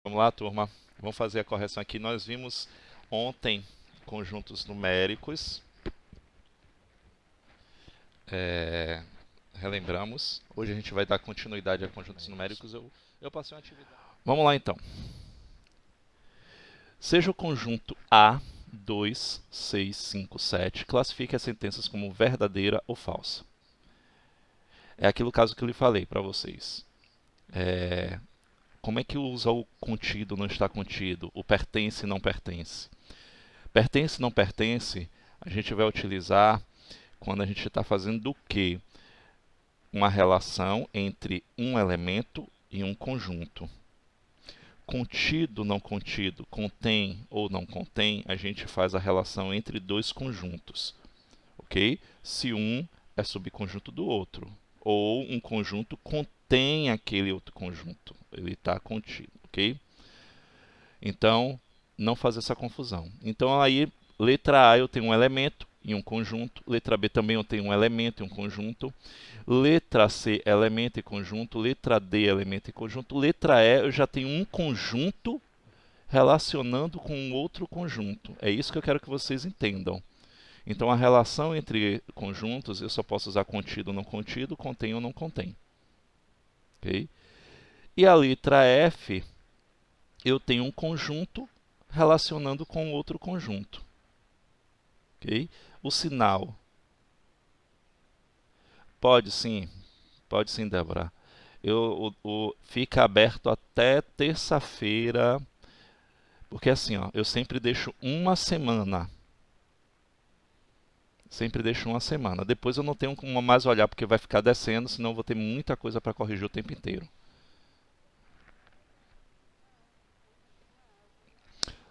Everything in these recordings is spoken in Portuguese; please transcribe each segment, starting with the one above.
Vamos lá, turma. Vamos fazer a correção aqui. Nós vimos ontem conjuntos numéricos. Relembramos. Hoje a gente vai dar continuidade a conjuntos numéricos. Eu passei uma atividade. Vamos lá, então. Seja o conjunto A, 2, 6, 5, 7. Classifique as sentenças como verdadeira ou falsa. É aquele caso que eu lhe falei para vocês. Como é que usa o contido, não está contido? O pertence, não pertence? Pertence, não pertence, a gente vai utilizar quando a gente está fazendo do quê? Uma relação entre um elemento e um conjunto. Contido, não contido, contém ou não contém, a gente faz a relação entre dois conjuntos, ok? Se um é subconjunto do outro, ou um conjunto contém aquele outro conjunto, ele está contido, ok? Então, não fazer essa confusão. Então, aí, letra A eu tenho um elemento e um conjunto, letra B também eu tenho um elemento e um conjunto, letra C elemento e conjunto, letra D elemento e conjunto, letra E eu já tenho um conjunto relacionando com um outro conjunto. É isso que eu quero que vocês entendam. Então, a relação entre conjuntos, eu só posso usar contido ou não contido, contém ou não contém. Okay? E a letra F, eu tenho um conjunto relacionando com outro conjunto. Okay? O sinal. Pode sim, Débora. Fica aberto até terça-feira, porque assim, ó, eu sempre deixo uma semana. Sempre deixo uma semana. Depois eu não tenho como mais olhar, porque vai ficar descendo, senão eu vou ter muita coisa para corrigir o tempo inteiro.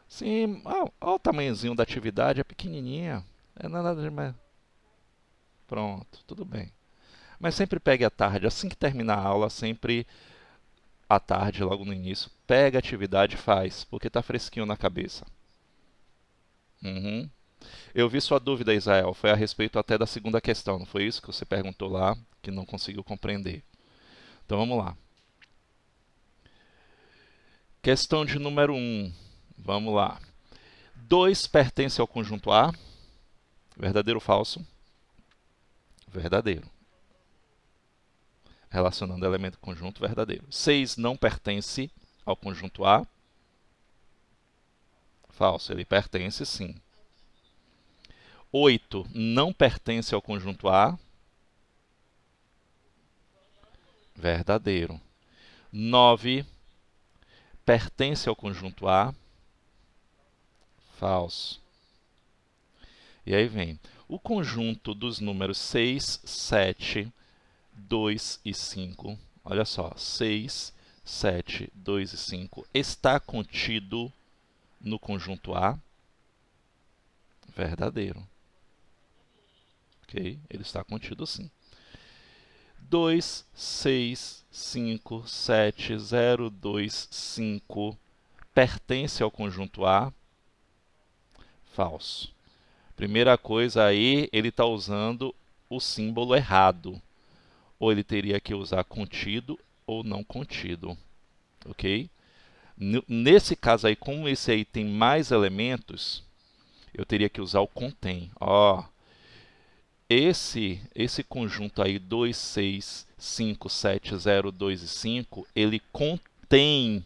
Sim, olha o tamanhozinho da atividade, é pequenininha. É nada demais. Pronto, tudo bem. Mas sempre pegue à tarde, assim que terminar a aula, sempre à tarde, logo no início, pega a atividade e faz, porque está fresquinho na cabeça. Uhum. Eu vi sua dúvida, Israel, foi a respeito até da segunda questão, não foi isso que você perguntou lá, que não conseguiu compreender. Então vamos lá. Questão de número 1. Vamos lá. 2 pertence ao conjunto A. Verdadeiro ou falso? Verdadeiro. Relacionando elemento conjunto, verdadeiro. 6 não pertence ao conjunto A. Falso. Ele pertence sim. 8 não pertence ao conjunto A. Verdadeiro. 9 pertence ao conjunto A. Falso. E aí vem o conjunto dos números 6, 7, 2 e 5. Olha só, 6, 7, 2 e 5 está contido no conjunto A. Verdadeiro. Ok? Ele está contido sim. 2, 6, 5, 7, 0, 2, 5 pertence ao conjunto A. Falso. Primeira coisa aí, ele está usando o símbolo errado. Ou ele teria que usar contido ou não contido. Ok? Nesse caso aí, como esse aí tem mais elementos, eu teria que usar o contém. Ó, esse conjunto aí, 2, 6, 5, 7, 0, 2 e 5, ele contém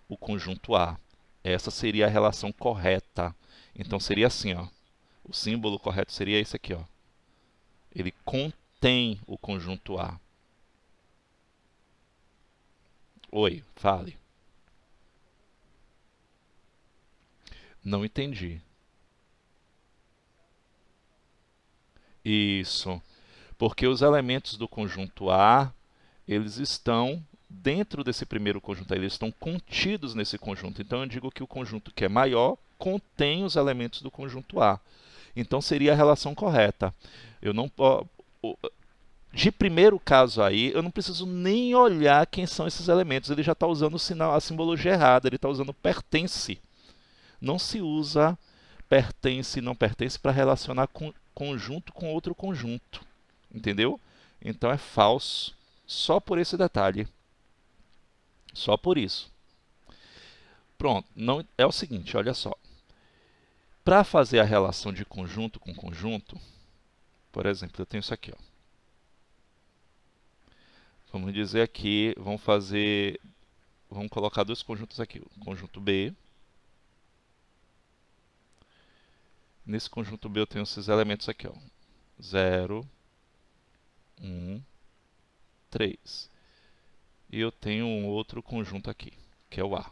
o conjunto A. Essa seria a relação correta. Então seria assim, ó. O símbolo correto seria esse aqui, ó. Ele contém o conjunto A. Oi, fale. Não entendi. Isso. Porque os elementos do conjunto A, eles estão dentro desse primeiro conjunto, eles estão contidos nesse conjunto. Então eu digo que o conjunto que é maior contém os elementos do conjunto A. Então seria a relação correta. Eu não de primeiro caso aí, eu não preciso nem olhar quem são esses elementos. Ele já está usando o sinal, a simbologia errada. Ele está usando pertence. Não se usa pertence e não pertence para relacionar conjunto com outro conjunto. Entendeu? Então é falso. Só por esse detalhe. Só por isso. Pronto, não, é o seguinte, olha só. Para fazer a relação de conjunto com conjunto, por exemplo, eu tenho isso aqui, ó. Vamos dizer aqui, vamos colocar dois conjuntos aqui, o conjunto B. Nesse conjunto B eu tenho esses elementos aqui, ó. 0, 1, 3. E eu tenho um outro conjunto aqui, que é o A.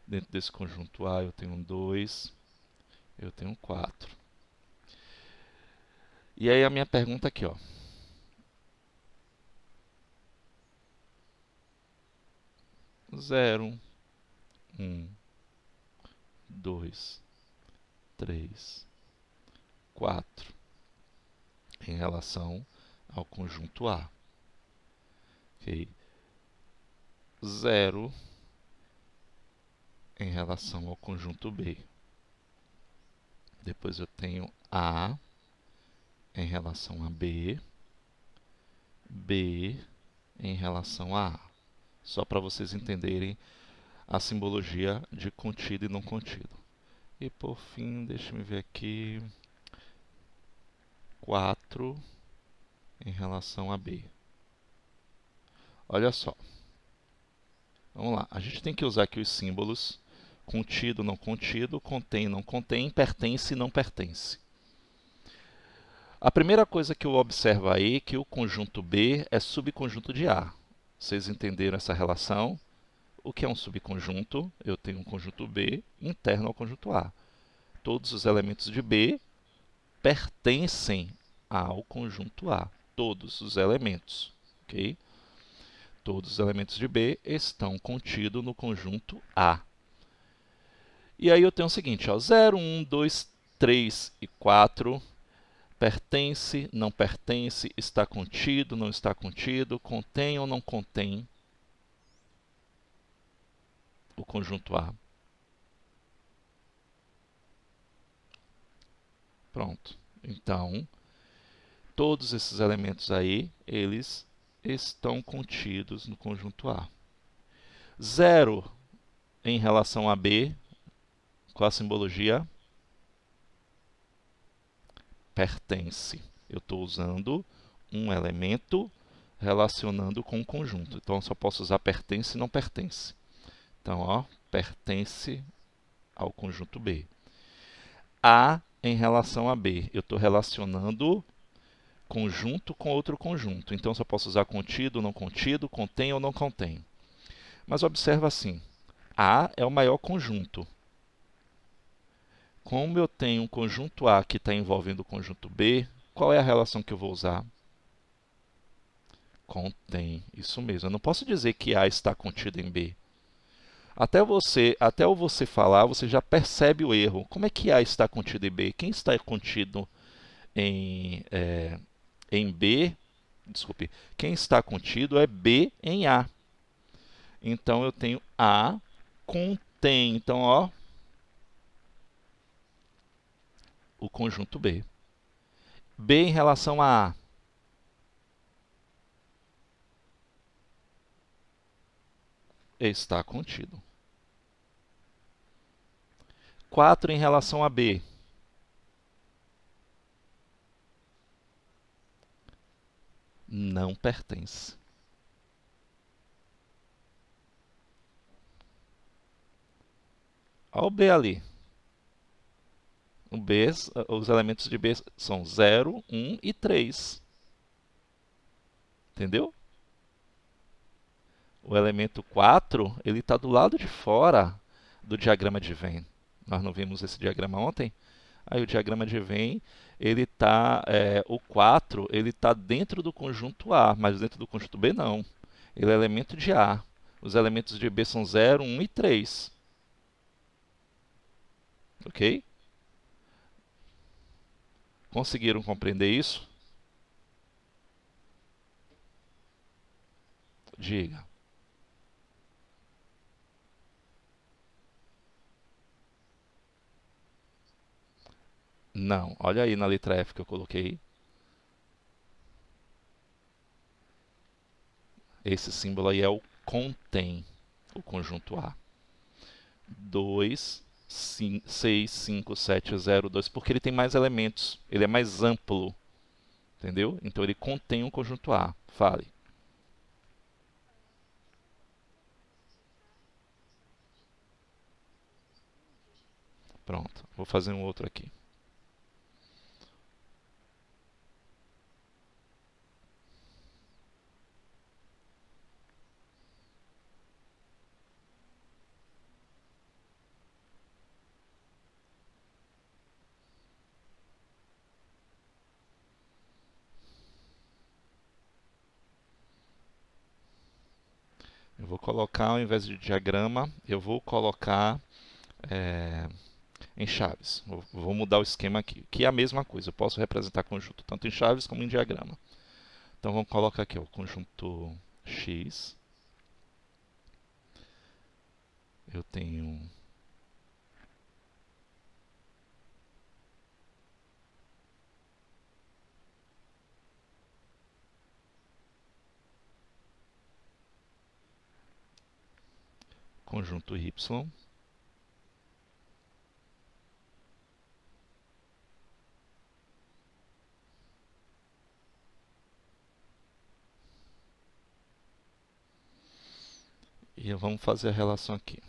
Dentro desse conjunto A eu tenho 2, eu tenho 4. E aí a minha pergunta aqui, ó. 0, 1, 2, 3, 4 em relação ao conjunto A. Okay? 0 em relação ao conjunto B. Depois eu tenho A em relação a B, B em relação a A. Só para vocês entenderem a simbologia de contido e não contido. E por fim, deixa eu ver aqui, 4 em relação a B. Olha só. Vamos lá. A gente tem que usar aqui os símbolos contido, não contido, contém, não contém, pertence, não pertence. A primeira coisa que eu observo aí é que o conjunto B é subconjunto de A. Vocês entenderam essa relação? O que é um subconjunto? Eu tenho um conjunto B interno ao conjunto A. Todos os elementos de B pertencem ao conjunto A. Todos os elementos. Ok? Todos os elementos de B estão contidos no conjunto A. E aí eu tenho o seguinte, ó, 0, 1, 2, 3 e 4, pertence, não pertence, está contido, não está contido, contém ou não contém o conjunto A. Pronto. Então, todos esses elementos aí, eles estão contidos no conjunto A. 0 em relação a B, qual a simbologia? Pertence. Eu estou usando um elemento relacionando com o conjunto. Então, eu só posso usar pertence e não pertence. Então, ó, pertence ao conjunto B. A em relação a B, eu estou relacionando conjunto com outro conjunto. Então, eu só posso usar contido, não contido, contém ou não contém. Mas observa assim, A é o maior conjunto. Como eu tenho um conjunto A que está envolvendo o conjunto B, qual é a relação que eu vou usar? Contém, isso mesmo. Eu não posso dizer que A está contido em B. Até você falar, você já percebe o erro. Como é que A está contido em B? Quem está contido em B, desculpe, quem está contido é B em A. Então, eu tenho A contém. Então, ó, o conjunto B. B em relação a A. Está contido. 4 em relação a B. Não pertence. Olha o B ali. O B, os elementos de B são 0, 1 e 3. Entendeu? O elemento 4, ele está do lado de fora do diagrama de Venn. Nós não vimos esse diagrama ontem? Aí o diagrama de Venn, o 4, ele está dentro do conjunto A, mas dentro do conjunto B não. Ele é elemento de A. Os elementos de B são 0, 1 e 3. Ok? Conseguiram compreender isso? Diga. Não. Olha aí na letra F que eu coloquei. Esse símbolo aí é o contém, o conjunto A. 2, 6, 5, 7, 0, 2, porque ele tem mais elementos, ele é mais amplo, entendeu? Então ele contém um conjunto A. Fale. Pronto, vou fazer um outro aqui. Eu vou colocar, ao invés de diagrama, eu vou colocar é, em chaves. Vou mudar o esquema aqui, que é a mesma coisa. Eu posso representar conjunto tanto em chaves como em diagrama. Então vamos colocar aqui o conjunto X. Eu tenho conjunto Y. E vamos fazer a relação aqui.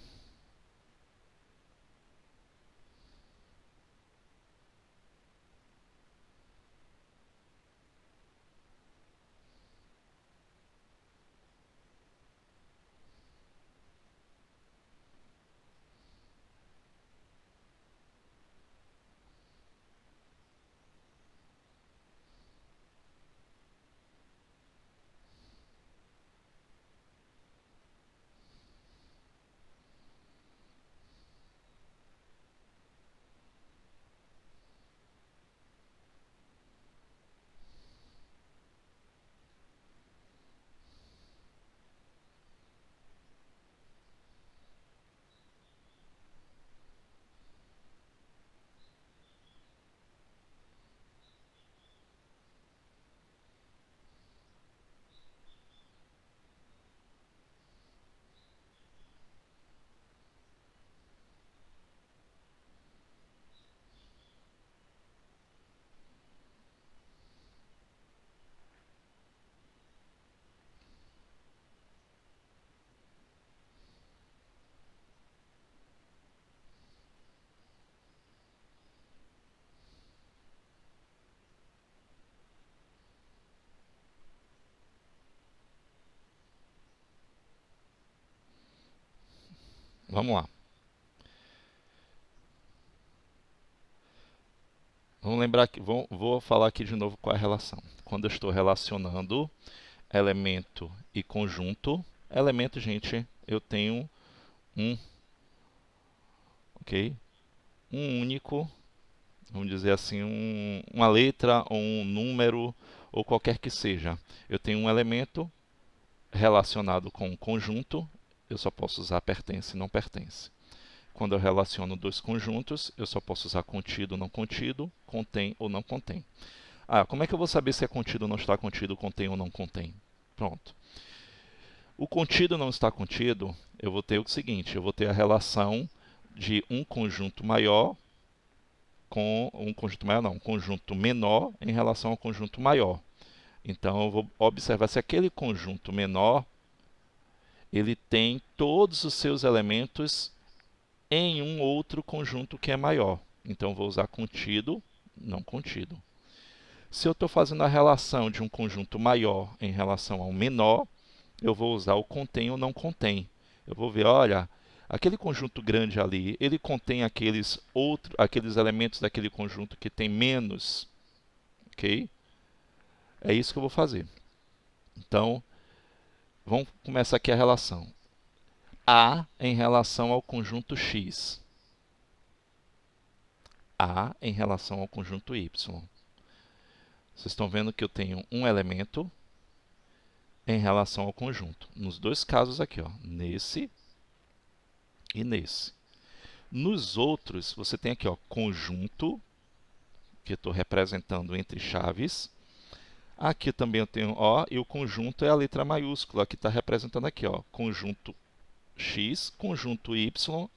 Vamos lá. Vamos lembrar que vou falar aqui de novo qual é a relação. Quando eu estou relacionando elemento e conjunto, elemento, gente, eu tenho um, ok? Um único, vamos dizer assim, uma letra ou um número ou qualquer que seja. Eu tenho um elemento relacionado com um conjunto, eu só posso usar pertence e não pertence. Quando eu relaciono dois conjuntos, eu só posso usar contido ou não contido, contém ou não contém. Ah, como é que eu vou saber se é contido ou não está contido, contém ou não contém? Pronto. O contido não está contido, eu vou ter o seguinte, eu vou ter a relação de um conjunto maior com um conjunto maior, não, um conjunto menor em relação ao conjunto maior. Então eu vou observar se aquele conjunto menor ele tem todos os seus elementos em um outro conjunto que é maior. Então vou usar contido, não contido. Se eu estou fazendo a relação de um conjunto maior em relação ao menor, eu vou usar o contém ou não contém. Eu vou ver, olha, aquele conjunto grande ali, ele contém aqueles elementos daquele conjunto que tem menos, ok? É isso que eu vou fazer. Então, vamos começar aqui a relação. A em relação ao conjunto X. A em relação ao conjunto Y. Vocês estão vendo que eu tenho um elemento em relação ao conjunto. Nos dois casos aqui, ó, nesse e nesse. Nos outros, você tem aqui, ó, conjunto, que eu estou representando entre chaves. Aqui também eu tenho O, e o conjunto é a letra maiúscula, que está representando aqui, ó, conjunto X, conjunto Y,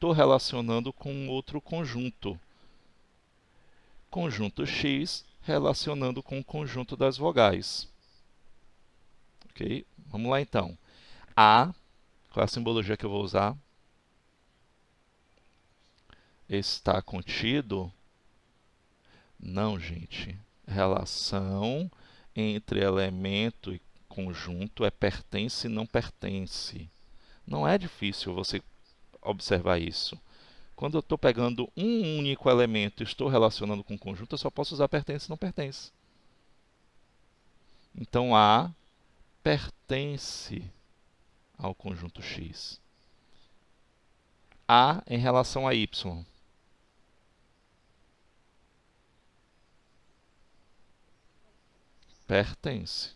estou relacionando com outro conjunto. Conjunto X relacionando com o conjunto das vogais. Ok? Vamos lá então. A, qual é a simbologia que eu vou usar? Está contido? Não, gente. Relação entre elemento e conjunto é pertence e não pertence. Não é difícil você observar isso. Quando eu estou pegando um único elemento e estou relacionando com um conjunto, eu só posso usar pertence e não pertence. Então, A pertence ao conjunto X. A em relação a Y. Pertence.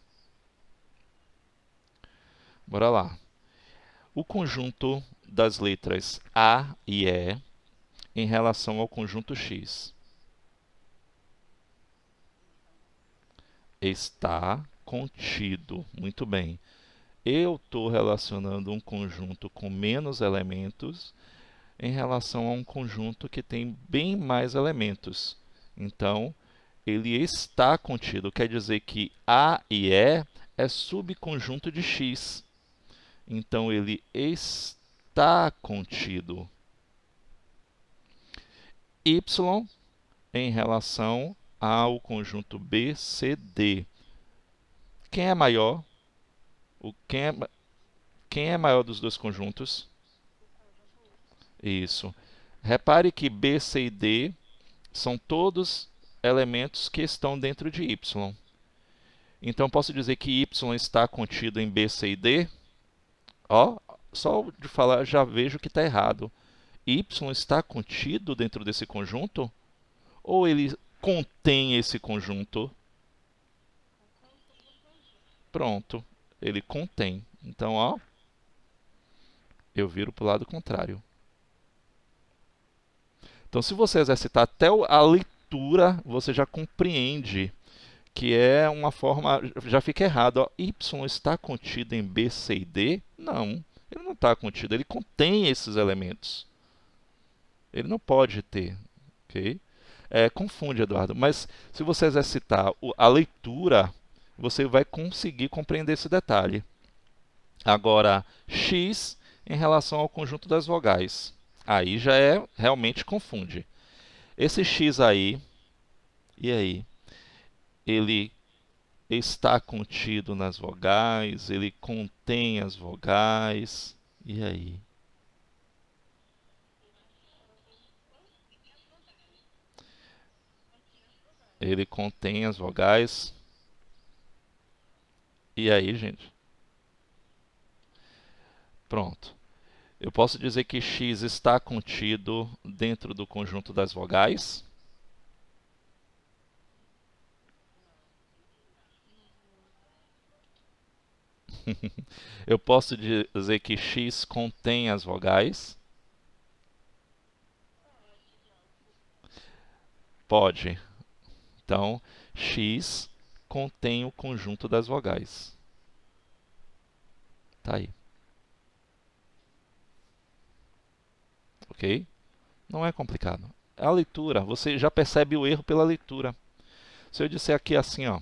Bora lá. O conjunto das letras A e E em relação ao conjunto X. Está contido. Muito bem. Eu estou relacionando um conjunto com menos elementos em relação a um conjunto que tem bem mais elementos. Então, ele está contido. Quer dizer que A e E é subconjunto de X. Então, ele está contido. Y em relação ao conjunto B, C, D. Quem é maior? Quem é maior dos dois conjuntos? Isso. Repare que B, C e D são todos elementos que estão dentro de Y. Então, posso dizer que Y está contido em B, C e D? Ó, só de falar já vejo que está errado. Y está contido dentro desse conjunto? Ou ele contém esse conjunto? Pronto, ele contém. Então, ó, eu viro para o lado contrário. Então, se você exercitar até a leitura, você já compreende que é uma forma, já fica errado. Ó, y está contido em B, C e D? Não, ele não está contido, ele contém esses elementos. Ele não pode ter, ok? Confunde, Eduardo, mas se você exercitar a leitura, você vai conseguir compreender esse detalhe. Agora, X em relação ao conjunto das vogais. Aí já realmente confunde. Esse X aí, e aí? Ele está contido nas vogais, ele contém as vogais, e aí? Ele contém as vogais, e aí, gente? Pronto. Eu posso dizer que X está contido dentro do conjunto das vogais? Eu posso dizer que X contém as vogais? Pode. Então, X contém o conjunto das vogais. Tá aí. Ok? Não é complicado. É a leitura. Você já percebe o erro pela leitura. Se eu disser aqui assim, ó,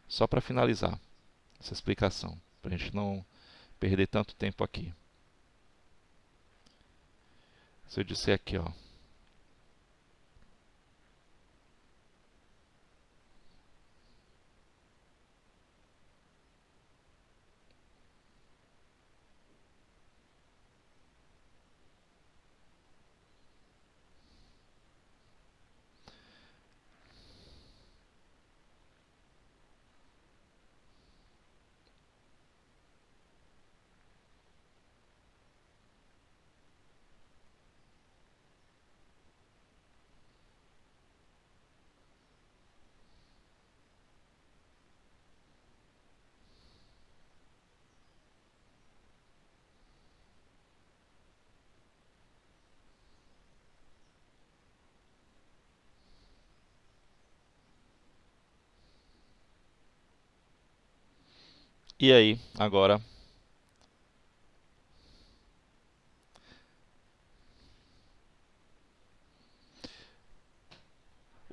só para finalizar essa explicação, para a gente não perder tanto tempo aqui. Se eu disser aqui, ó, e aí, agora,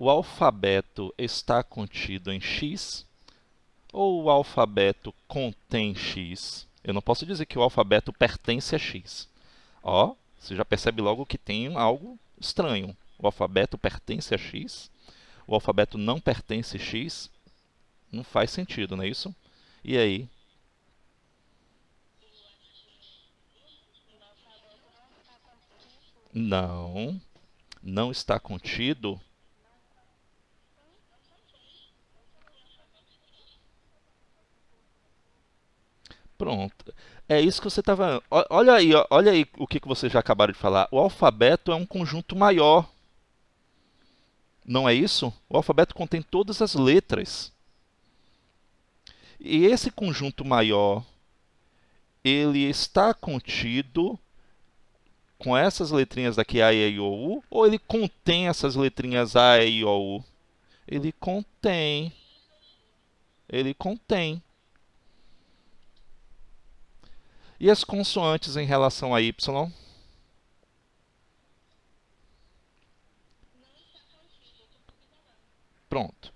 o alfabeto está contido em x ou o alfabeto contém x? Eu não posso dizer que o alfabeto pertence a x. Ó, você já percebe logo que tem algo estranho. O alfabeto pertence a x? O alfabeto não pertence a x? Não faz sentido, não é isso? E aí? Não, não está contido. Pronto. É isso que você estava. Olha aí, olha aí o que que vocês já acabaram de falar. O alfabeto é um conjunto maior, não é isso? O alfabeto contém todas as letras. E esse conjunto maior, ele está contido com essas letrinhas daqui, A, E, I, O, U, ou ele contém essas letrinhas A, E, I, O, U? Ele contém. Ele contém. E as consoantes em relação a Y? Pronto.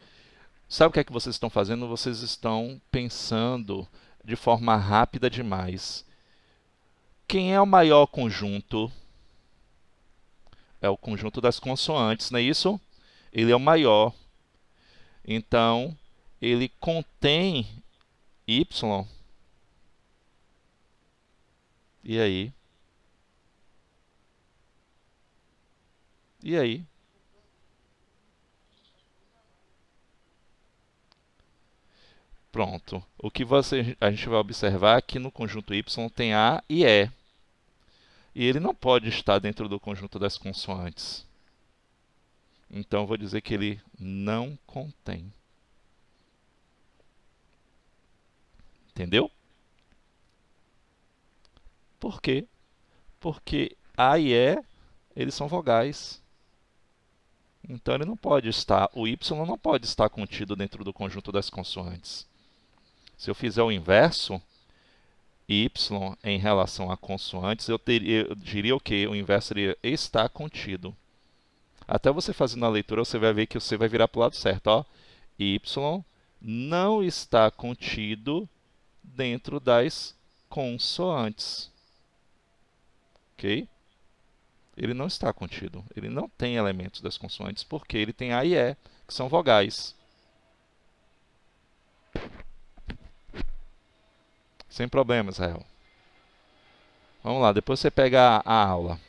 Sabe o que é que vocês estão fazendo? Vocês estão pensando de forma rápida demais. Quem é o maior conjunto? É o conjunto das consoantes, não é isso? Ele é o maior. Então, ele contém Y. E aí? E aí? Pronto. O que a gente vai observar é que no conjunto Y tem A e E. E ele não pode estar dentro do conjunto das consoantes. Então, eu vou dizer que ele não contém. Entendeu? Por quê? Porque A e E, eles são vogais. Então, ele não pode estar, o Y não pode estar contido dentro do conjunto das consoantes. Se eu fizer o inverso, Y em relação a consoantes, eu diria o quê? O inverso seria está contido. Até você fazendo a leitura, você vai ver que você vai virar para o lado certo. Ó. Y não está contido dentro das consoantes. Ok? Ele não está contido. Ele não tem elementos das consoantes porque ele tem A e E, que são vogais. Sem problema, Israel. Vamos lá, depois você pega a aula.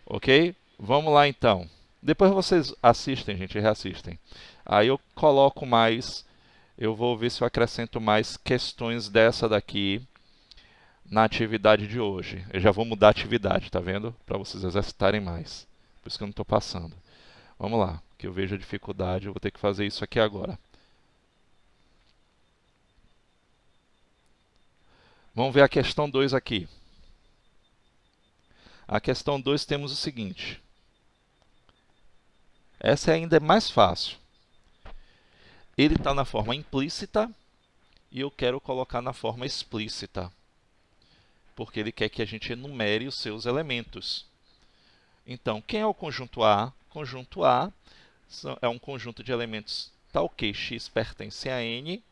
Ok? Vamos lá então. Depois vocês assistem, gente, e reassistem. Aí eu coloco mais, eu vou ver se eu acrescento mais questões dessa daqui na atividade de hoje. Eu já vou mudar a atividade, tá vendo? Para vocês exercitarem mais. Por isso que eu não estou passando. Vamos lá, que eu vejo a dificuldade, eu vou ter que fazer isso aqui agora. Vamos ver a questão 2 aqui. A questão 2 temos o seguinte. Essa ainda é mais fácil. Ele está na forma implícita e eu quero colocar na forma explícita, porque ele quer que a gente enumere os seus elementos. Então, quem é o conjunto A? Conjunto A é um conjunto de elementos tal que x pertence a n,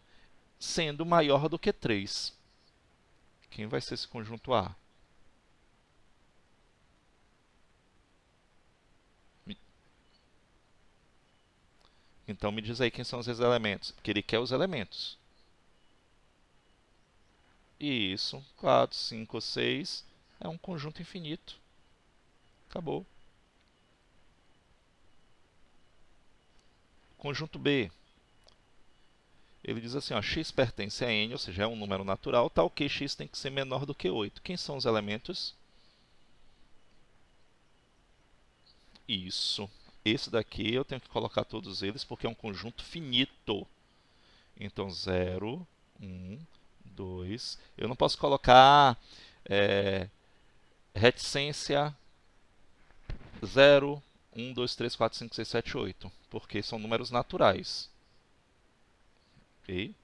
sendo maior do que 3. Quem vai ser esse conjunto A? Então, me diz aí quem são os elementos. Porque ele quer os elementos. Isso, 4, 5, 6 é um conjunto infinito. Acabou. Conjunto B. Ele diz assim, ó, x pertence a n, ou seja, é um número natural, tal que x tem que ser menor do que 8. Quem são os elementos? Isso. Esse daqui eu tenho que colocar todos eles porque é um conjunto finito. Então, 0, 1, 2. Eu não posso colocar reticência 0, 1, 2, 3, 4, 5, 6, 7, 8, porque são números naturais. Ok?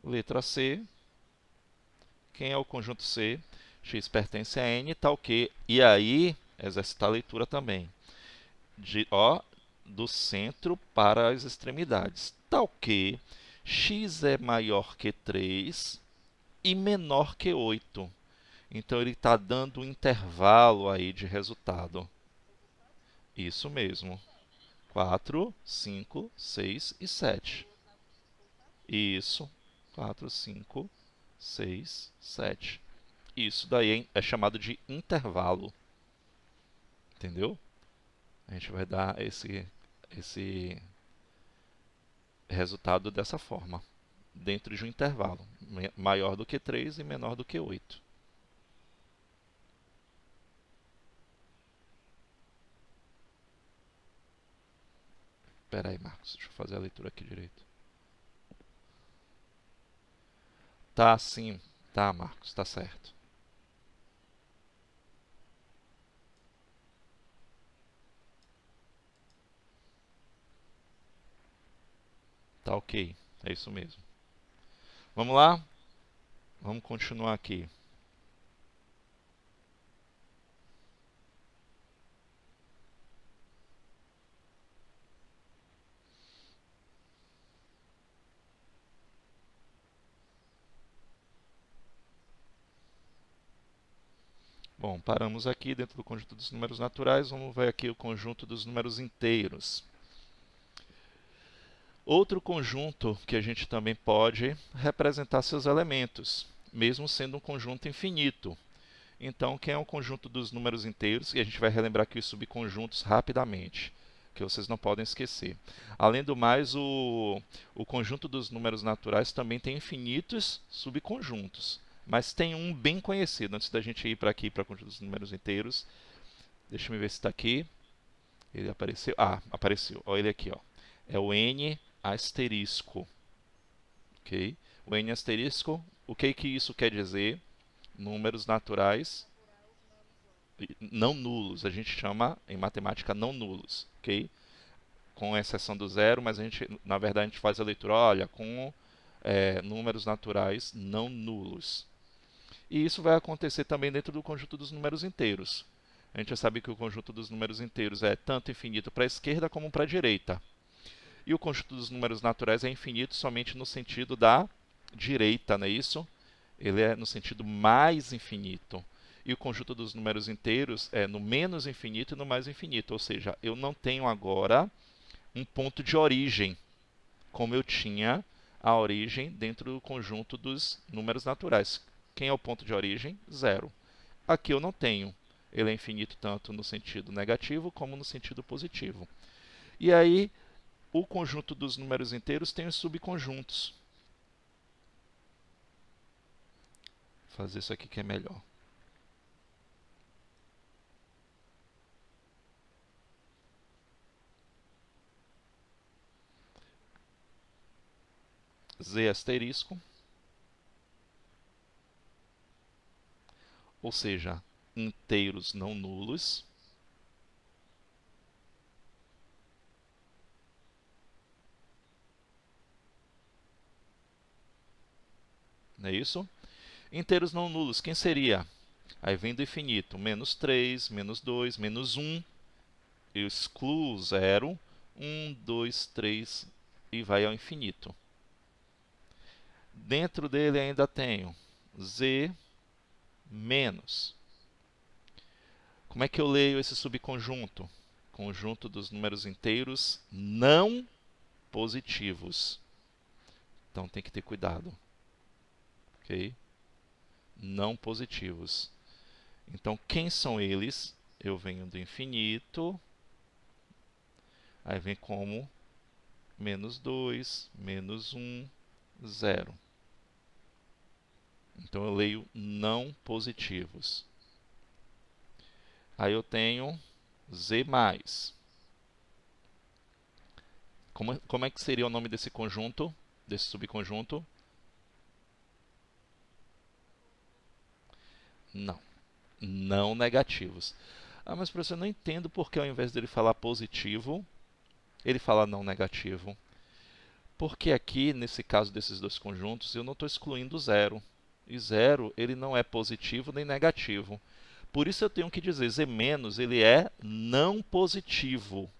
Letra C. Quem é o conjunto C? X pertence a N, tal que... E aí, exercitar a leitura também. Do centro para as extremidades. Tal que x é maior que 3 e menor que 8. Então, ele está dando um intervalo aí de resultado. Isso mesmo. 4, 5, 6 e 7. Isso. 4, 5, 6, 7. Isso daí é chamado de intervalo. Entendeu? A gente vai dar esse resultado dessa forma. Dentro de um intervalo. Maior do que 3 e menor do que 8. Espera aí, Marcos. Deixa eu fazer a leitura aqui direito. Tá, sim. Tá, Marcos. Tá certo. Tá ok. É isso mesmo. Vamos lá? Vamos continuar aqui. Bom, paramos aqui dentro do conjunto dos números naturais. Vamos ver aqui o conjunto dos números inteiros. Outro conjunto que a gente também pode representar seus elementos, mesmo sendo um conjunto infinito. Então, quem é o conjunto dos números inteiros? E a gente vai relembrar aqui os subconjuntos rapidamente, que vocês não podem esquecer. Além do mais, o conjunto dos números naturais também tem infinitos subconjuntos. Mas tem um bem conhecido. Antes da gente ir para aqui, para o conjunto dos números inteiros, deixa eu ver se está aqui. Ele apareceu. Ah, apareceu. Olha ele aqui. Ó. É o n asterisco. Okay? O n asterisco, o que isso quer dizer? Números naturais não nulos. A gente chama em matemática não nulos. Okay? Com exceção do zero, mas a gente, na verdade, a gente faz a leitura, olha, com números naturais não nulos. E isso vai acontecer também dentro do conjunto dos números inteiros. A gente já sabe que o conjunto dos números inteiros é tanto infinito para a esquerda como para a direita. E o conjunto dos números naturais é infinito somente no sentido da direita, não é isso? Ele é no sentido mais infinito. E o conjunto dos números inteiros é no menos infinito e no mais infinito. Ou seja, eu não tenho agora um ponto de origem, como eu tinha a origem dentro do conjunto dos números naturais. Quem é o ponto de origem? Zero. Aqui eu não tenho. Ele é infinito tanto no sentido negativo como no sentido positivo. E aí, o conjunto dos números inteiros tem os subconjuntos. Vou fazer isso aqui que é melhor. Z asterisco, ou seja, inteiros não nulos. Não é isso? Inteiros não nulos, quem seria? Aí vem do infinito, menos 3, menos 2, menos 1. Eu excluo 0, 1, 2, 3 e vai ao infinito. Dentro dele ainda tenho z menos. Como é que eu leio esse subconjunto? Conjunto dos números inteiros não positivos. Então tem que ter cuidado. Ok? Não positivos. Então quem são eles? Eu venho do infinito. Aí vem como menos 2, menos 1, 0. Então eu leio não positivos. Aí eu tenho z mais. Como é que seria o nome desse conjunto, desse subconjunto? Não. Não negativos. Ah, mas professor, eu não entendo porque ao invés dele falar positivo, ele fala não negativo. Porque aqui, nesse caso desses dois conjuntos, eu não estou excluindo zero. E 0, ele não é positivo nem negativo. Por isso eu tenho que dizer, Z- ele é não positivo.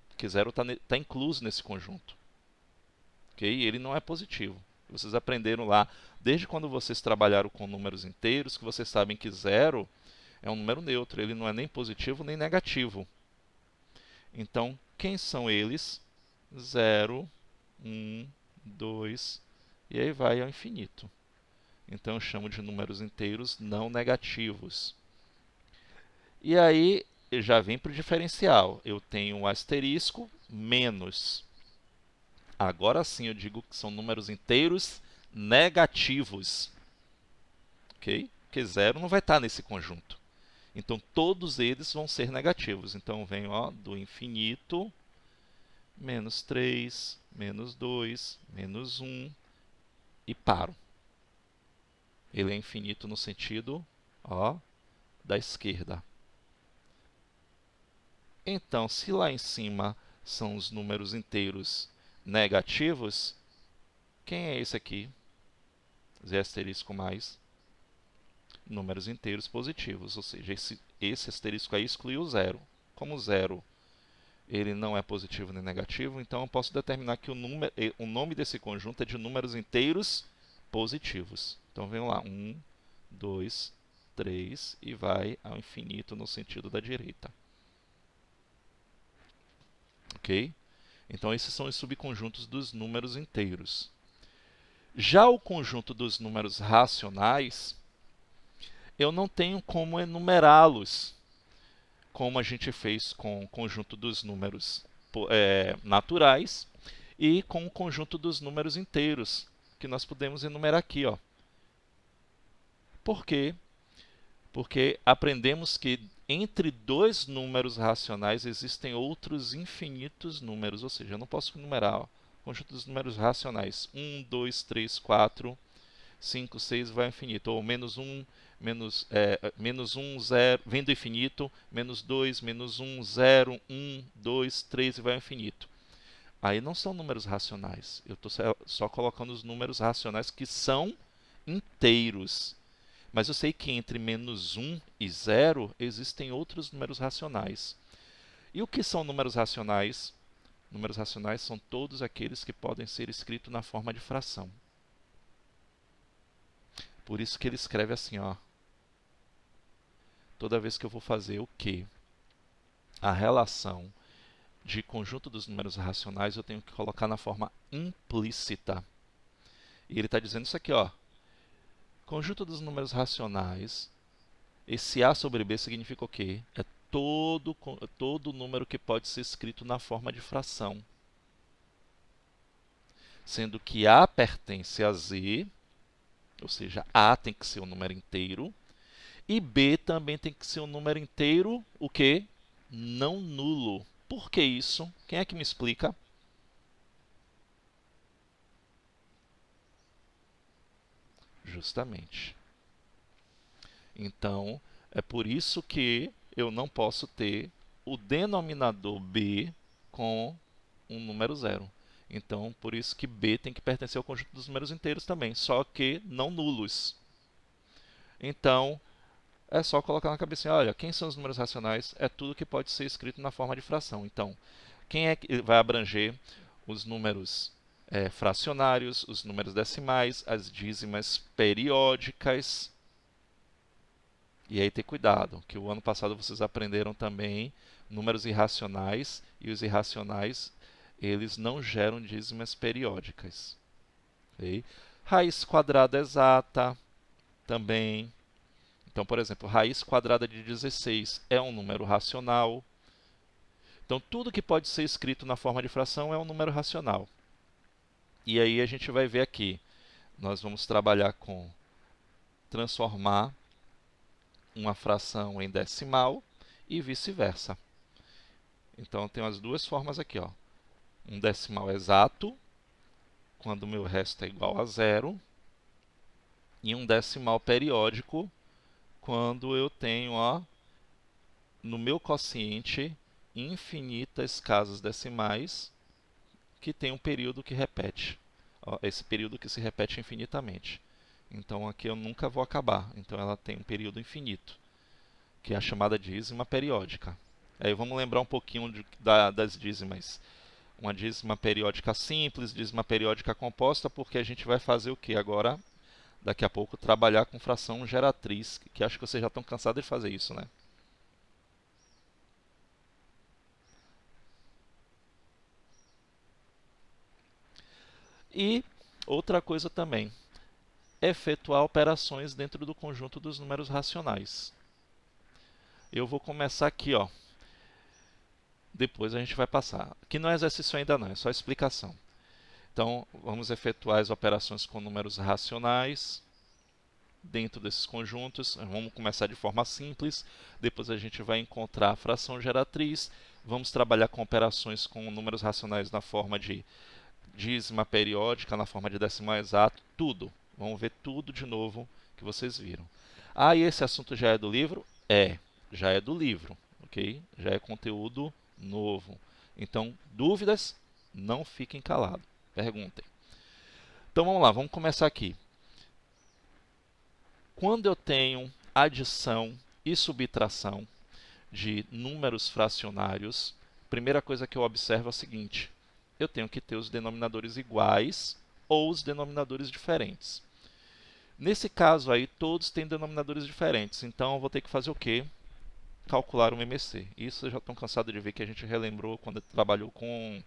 Porque 0 está incluso nesse conjunto. Okay? Ele não é positivo. Vocês aprenderam lá, desde quando vocês trabalharam com números inteiros, que vocês sabem que 0 é um número neutro. Ele não é nem positivo nem negativo. Então, quem são eles? 0, 1, 2, e aí vai ao infinito. Então, eu chamo de números inteiros não negativos. E aí, eu já vem para o diferencial. Eu tenho um asterisco menos. Agora sim eu digo que são números inteiros negativos. Ok? Porque 0 não vai estar nesse conjunto. Então, todos eles vão ser negativos. Então, vem do infinito, menos 3, menos 2, menos 1, e paro. Ele é infinito no sentido da esquerda. Então, se lá em cima são os números inteiros negativos, quem é esse aqui? Z asterisco mais números inteiros positivos, ou seja, esse asterisco aí exclui o 0. Como 0 ele não é positivo nem negativo, então eu posso determinar que o nome desse conjunto é de números inteiros positivos. Então, vem lá, 1, 2, 3 e vai ao infinito no sentido da direita. Ok? Então, esses são os subconjuntos dos números inteiros. Já o conjunto dos números racionais, eu não tenho como enumerá-los, como a gente fez com o conjunto dos números naturais e com o conjunto dos números inteiros, que nós podemos enumerar aqui. Por quê? Porque aprendemos que entre dois números racionais existem outros infinitos números, ou seja, eu não posso enumerar o conjunto dos números racionais. 1, 2, 3, 4, 5, 6 vai ao infinito. Ou menos 1, menos 1, 0, vem do infinito, menos 2, menos 1, 0, 1, 2, 3 e vai ao infinito. Aí não são números racionais. Eu estou só colocando os números racionais que são inteiros. Mas eu sei que entre menos 1 e 0 existem outros números racionais. E o que são números racionais? Números racionais são todos aqueles que podem ser escritos na forma de fração. Por isso que ele escreve assim, toda vez que eu vou fazer o quê? A relação de conjunto dos números racionais eu tenho que colocar na forma implícita. E ele está dizendo isso aqui, conjunto dos números racionais, esse A sobre B significa o quê? É todo número que pode ser escrito na forma de fração. Sendo que A pertence a Z, ou seja, A tem que ser um número inteiro, e B também tem que ser um número inteiro, o quê? Não nulo. Por que isso? Quem é que me explica? Justamente. Então, é por isso que eu não posso ter o denominador B com um número zero. Então, por isso que B tem que pertencer ao conjunto dos números inteiros também, só que não nulos. Então, é só colocar na cabeça, olha, quem são os números racionais? É tudo que pode ser escrito na forma de fração. Então, quem é que vai abranger os números fracionários, os números decimais, as dízimas periódicas? E aí ter cuidado, que o ano passado vocês aprenderam também números irracionais, e os irracionais, eles não geram dízimas periódicas. Okay? Raiz quadrada exata também. Então, por exemplo, raiz quadrada de 16 é um número racional. Então, tudo que pode ser escrito na forma de fração é um número racional. E aí a gente vai ver aqui, nós vamos trabalhar com transformar uma fração em decimal e vice-versa. Então, eu tenho as duas formas aqui. Um decimal exato, quando o meu resto é igual a zero, e um decimal periódico, quando eu tenho no meu quociente infinitas casas decimais que tem um período que repete. Esse período que se repete infinitamente. Então aqui eu nunca vou acabar. Então ela tem um período infinito, que é a chamada dízima periódica. Aí vamos lembrar um pouquinho das dízimas. Uma dízima periódica simples, dízima periódica composta, porque a gente vai fazer o que agora? Daqui a pouco trabalhar com fração geratriz, que acho que vocês já estão cansados de fazer isso, né? E outra coisa também, efetuar operações dentro do conjunto dos números racionais. Eu vou começar aqui, ó. Depois a gente vai passar. Aqui não é exercício ainda não, é só explicação. Então, vamos efetuar as operações com números racionais dentro desses conjuntos. Vamos começar de forma simples, depois a gente vai encontrar a fração geratriz, vamos trabalhar com operações com números racionais na forma de dízima periódica, na forma de decimal exato, tudo. Vamos ver tudo de novo que vocês viram. Ah, e esse assunto já é do livro? Já é do livro, ok? Já é conteúdo novo. Então, dúvidas? Não fiquem calados. Perguntem. Então vamos lá, vamos começar aqui. Quando eu tenho adição e subtração de números fracionários, a primeira coisa que eu observo é o seguinte: eu tenho que ter os denominadores iguais ou os denominadores diferentes. Nesse caso aí, todos têm denominadores diferentes, então eu vou ter que fazer o quê? Calcular um MMC. Isso eu já estou cansado de ver que a gente relembrou quando trabalhou com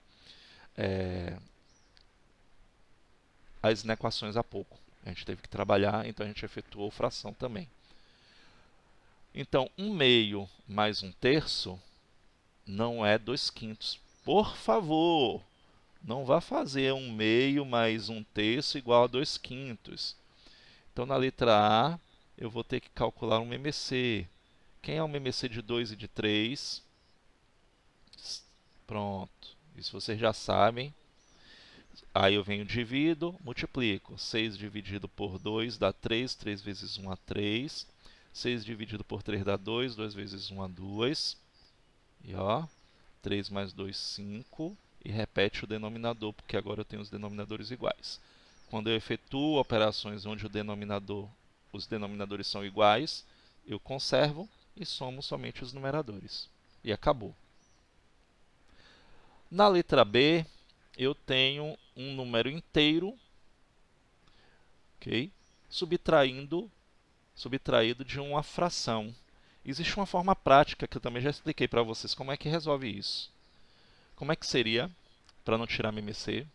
as inequações há pouco. A gente teve que trabalhar, então a gente efetuou fração também. Então, 1/2 mais 1/3 não é 2/5. Por favor, não vá fazer 1/2 mais 1/3 igual a 2/5. Então, na letra A, eu vou ter que calcular um MMC. Quem é o MMC de 2 e de 3? Pronto, isso vocês já sabem. Aí eu venho, divido, multiplico. 6 dividido por 2 dá 3, 3 vezes 1 dá 3. 6 dividido por 3 dá 2, 2 vezes 1 dá 2. E ó, 3 mais 2, 5. E repete o denominador, porque agora eu tenho os denominadores iguais. Quando eu efetuo operações onde os denominadores são iguais, eu conservo e somo somente os numeradores. E acabou. Na letra B, eu tenho um número inteiro, ok? Subtraído de uma fração. Existe uma forma prática que eu também já expliquei para vocês como é que resolve isso. Como é que seria para não tirar MMC?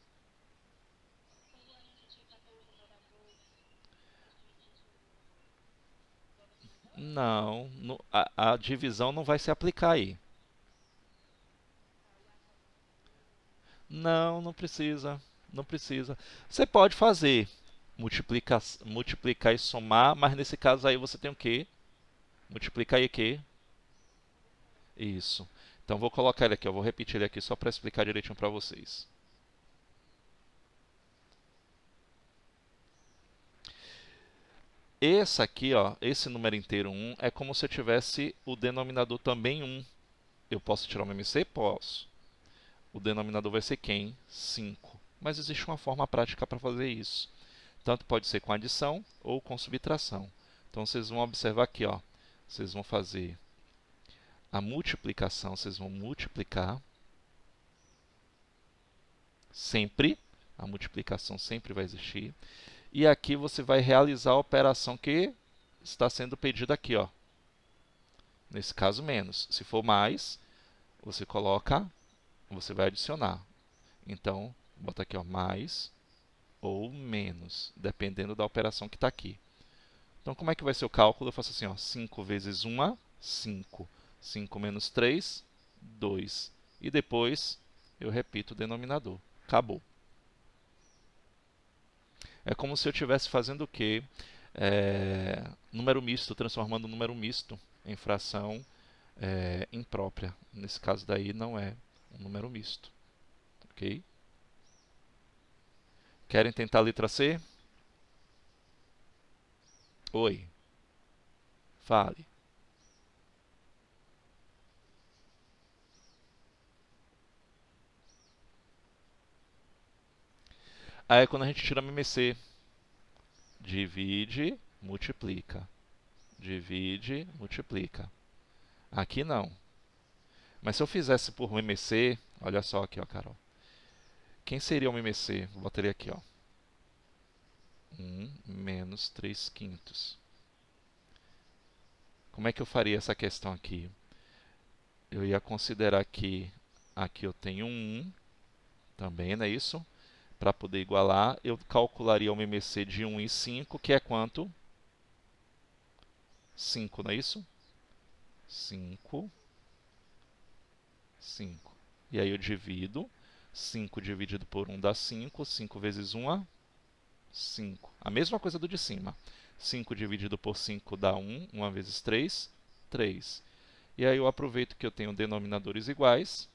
Não, a divisão não vai se aplicar aí. Não, não precisa. Não precisa. Você pode fazer multiplicar e somar, mas nesse caso aí você tem o quê? Multiplicar e o quê? Isso. Então vou colocar ele aqui, eu vou repetir ele aqui só para explicar direitinho para vocês. Esse aqui, ó, esse número inteiro 1 é como se eu tivesse o denominador também 1. Eu posso tirar o MMC? Posso. O denominador vai ser quem? 5. Mas existe uma forma prática para fazer isso. Tanto pode ser com adição ou com subtração. Então vocês vão observar aqui, ó, vocês vão fazer a multiplicação, vocês vão multiplicar sempre, a multiplicação sempre vai existir. E aqui você vai realizar a operação que está sendo pedida aqui, ó. Nesse caso, menos. Se for mais, você coloca, você vai adicionar. Então, bota aqui, ó, mais ou menos, dependendo da operação que está aqui. Então, como é que vai ser o cálculo? Eu faço assim, ó, 5 vezes 1, 5. 5 menos 3, 2. E depois eu repito o denominador. Acabou. É como se eu estivesse fazendo o quê? Número misto, transformando o número misto em fração imprópria. Nesse caso daí não é um número misto. Ok? Querem tentar a letra C? Oi. Fale. Aí é quando a gente tira a MMC Divide, multiplica. Divide, multiplica. Aqui não. Mas se eu fizesse por MMC, olha só aqui, ó, Carol. Quem seria o MMC? Vou botar ele aqui, ó. 1 menos 3 quintos. Como é que eu faria essa questão aqui? Eu ia considerar que aqui eu tenho 1 também, não é isso? Para poder igualar, eu calcularia o MMC de 1 e 5, que é quanto? 5, não é isso? 5, 5. E aí eu divido. 5 dividido por 1 dá 5. 5 vezes 1 é 5. A mesma coisa do de cima. 5 dividido por 5 dá 1. 1 vezes 3, 3. E aí eu aproveito que eu tenho denominadores iguais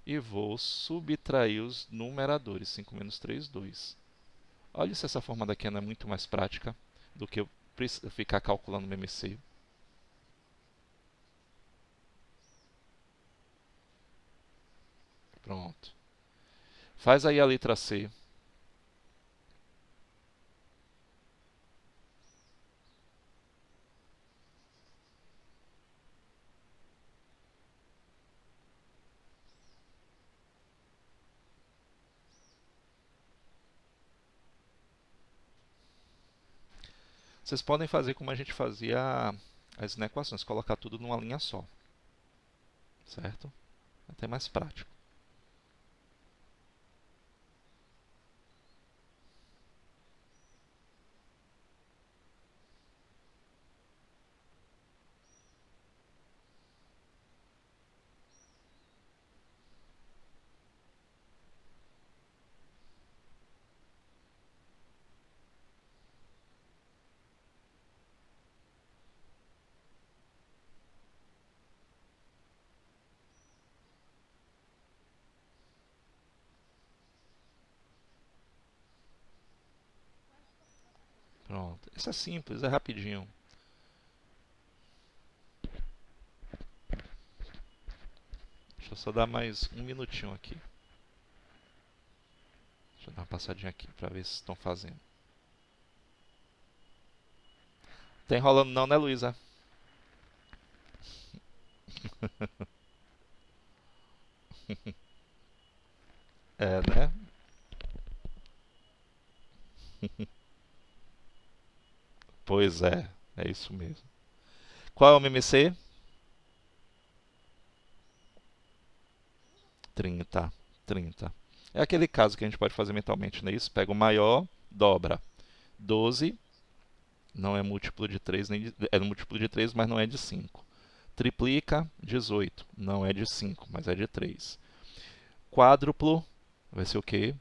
e vou subtrair os numeradores. 5 menos 3, 2. Olha se essa forma daqui não é muito mais prática do que eu ficar calculando o MMC. Pronto. Faz aí a letra C. Vocês podem fazer como a gente fazia as inequações, colocar tudo numa linha só. Certo? É até mais prático. Pronto. Isso é simples, é rapidinho. Deixa eu só dar mais um minutinho aqui. Deixa eu dar uma passadinha aqui para ver se estão fazendo. Tá enrolando não, né, Luísa? É, né? Pois é isso mesmo. Qual é o MMC? 30. 30. É aquele caso que a gente pode fazer mentalmente, não é isso? Pega o maior, dobra. 12 não é múltiplo de 3, é múltiplo de 3, mas não é de 5. Triplica, 18. Não é de 5, mas é de 3. Quádruplo vai ser o quê?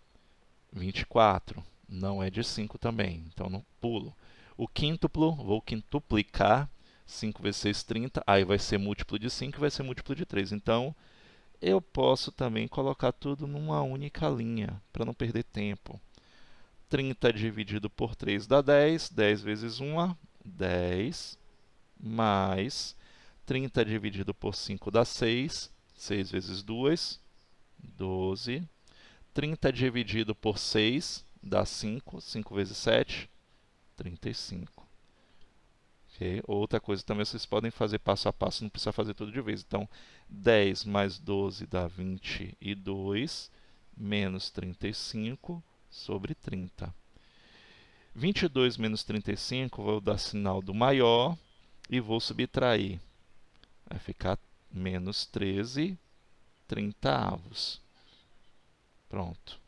24. Não é de 5 também, então não pulo. O quíntuplo, vou quintuplicar. 5 vezes 6, 30. Aí vai ser múltiplo de 5 e vai ser múltiplo de 3. Então, eu posso também colocar tudo numa única linha, para não perder tempo. 30 dividido por 3 dá 10. 10 vezes 1, 10. Mais 30 dividido por 5 dá 6. 6 vezes 2, 12. 30 dividido por 6 dá 5. 5 vezes 7, 35. Okay? Outra coisa também vocês podem fazer passo a passo, não precisa fazer tudo de vez. Então, 10 mais 12 dá 22, menos 35 sobre 30. 22 menos 35, vou dar sinal do maior e vou subtrair. Vai ficar menos 13 trintaavos. Pronto.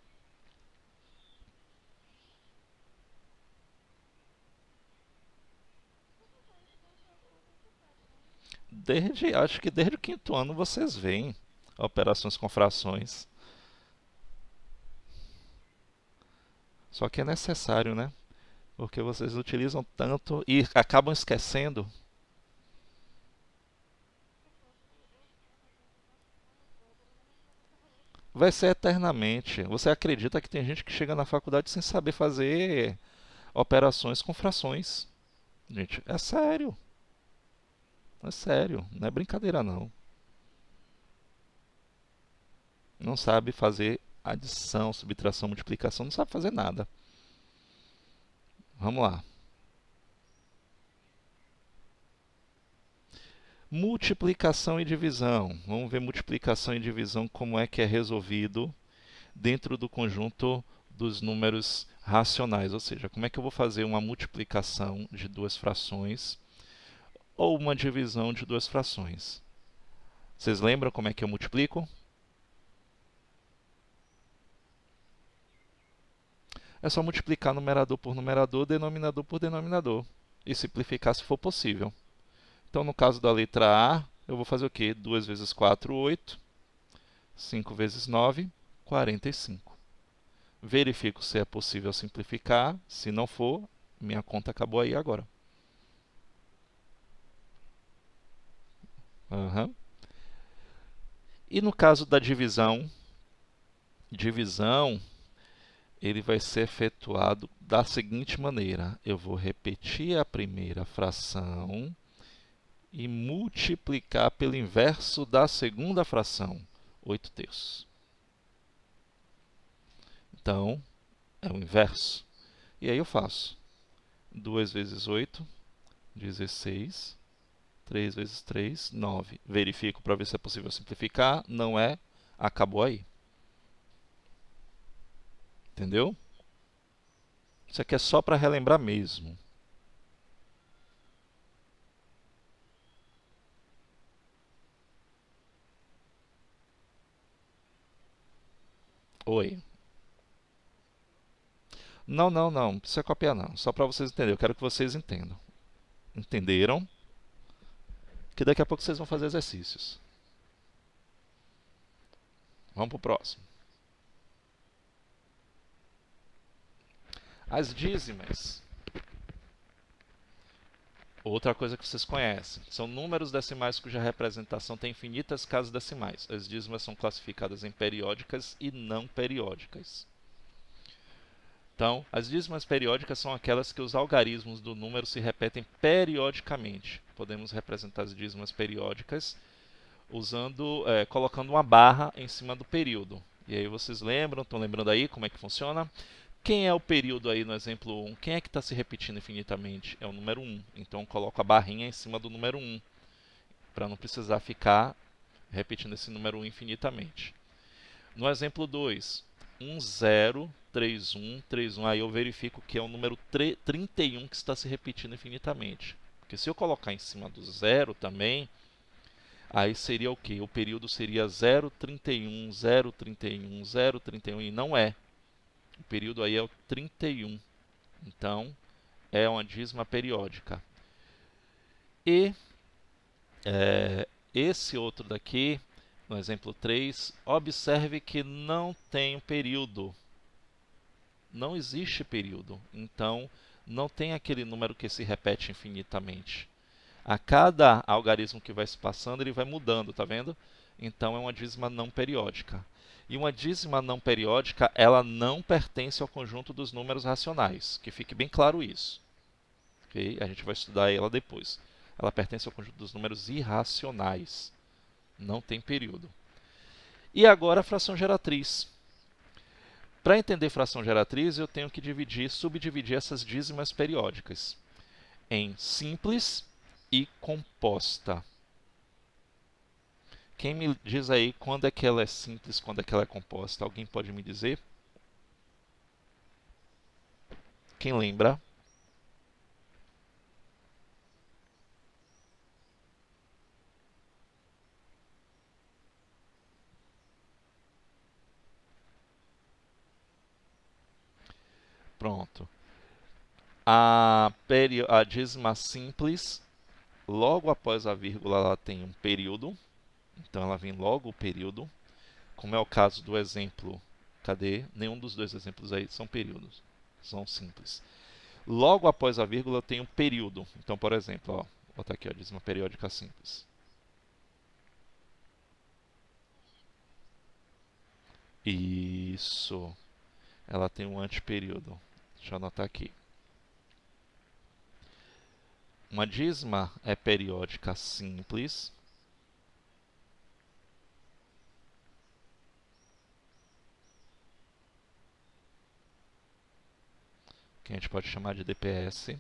Acho que desde o quinto ano vocês veem operações com frações. Só que é necessário, né? Porque vocês utilizam tanto e acabam esquecendo. Vai ser eternamente. Você acredita que tem gente que chega na faculdade sem saber fazer operações com frações? Gente, é sério. É sério. Não é brincadeira, não. Não sabe fazer adição, subtração, multiplicação, não sabe fazer nada. Vamos lá. Multiplicação e divisão. Vamos ver multiplicação e divisão, como é que é resolvido dentro do conjunto dos números racionais. Ou seja, como é que eu vou fazer uma multiplicação de duas frações ou uma divisão de duas frações. Vocês lembram como é que eu multiplico? É só multiplicar numerador por numerador, denominador por denominador. E simplificar se for possível. Então, no caso da letra A, eu vou fazer o quê? 2 vezes 4, 8. 5 vezes 9, 45. Verifico se é possível simplificar. Se não for, minha conta acabou aí agora. Uhum. E no caso da divisão, ele vai ser efetuado da seguinte maneira. Eu vou repetir a primeira fração e multiplicar pelo inverso da segunda fração, 8/3. Então, é o inverso. E aí eu faço 2 vezes 8, 16. 3 vezes 3, 9. Verifico para ver se é possível simplificar. Não é, acabou aí. Entendeu? Isso aqui é só para relembrar mesmo. Oi. Não, não, não. Não precisa copiar, não. Só para vocês entenderem. Eu quero que vocês entendam. Entenderam? Que daqui a pouco vocês vão fazer exercícios. Vamos para o próximo. As dízimas. Outra coisa que vocês conhecem. São números decimais cuja representação tem infinitas casas decimais. As dízimas são classificadas em periódicas e não periódicas. Então, as dízimas periódicas são aquelas que os algarismos do número se repetem periodicamente. Podemos representar as dízimas periódicas colocando uma barra em cima do período. E aí vocês lembram, estão lembrando aí como é que funciona? Quem é o período aí no exemplo 1? Quem é que está se repetindo infinitamente? É o número 1. Então, eu coloco a barrinha em cima do número 1, para não precisar ficar repetindo esse número 1 infinitamente. No exemplo 2, 1, 0, 3, 1, 3, 1. Aí eu verifico que é o número 31 que está se repetindo infinitamente. Porque se eu colocar em cima do 0 também, aí seria o quê? O período seria 0,31, 0,31, 0,31 e não é. O período aí é o 31. Então, é uma dízima periódica. E esse outro daqui, no exemplo 3, observe que não tem um período. Não existe período. Então, não tem aquele número que se repete infinitamente. A cada algarismo que vai se passando, ele vai mudando, tá vendo? Então, é uma dízima não periódica. E uma dízima não periódica, ela não pertence ao conjunto dos números racionais. Que fique bem claro isso. Okay? A gente vai estudar ela depois. Ela pertence ao conjunto dos números irracionais. Não tem período. E agora a fração geratriz. Para entender fração geratriz, eu tenho que subdividir essas dízimas periódicas em simples e composta. Quem me diz aí quando é que ela é simples, quando é que ela é composta? Alguém pode me dizer? Quem lembra? Pronto. A dízima simples, logo após a vírgula, ela tem um período. Então, ela vem logo o período. Como é o caso do exemplo. Cadê? Nenhum dos dois exemplos aí são períodos. São simples. Logo após a vírgula tem um período. Então, por exemplo, ó, vou botar aqui, ó, dízima periódica simples. Isso. Ela tem um anteperíodo. Deixa eu anotar aqui. Uma dízima é periódica simples. que a gente pode chamar de DPS,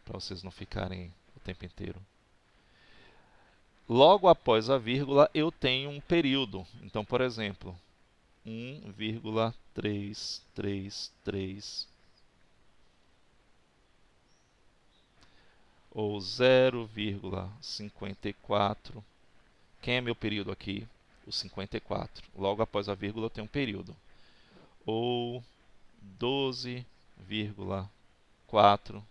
para vocês não ficarem o tempo inteiro. Logo após a vírgula, eu tenho um período. Então, por exemplo, 1,333 ou 0,54. Quem é meu período aqui? O 54. Logo após a vírgula, eu tenho um período. Ou 12,4.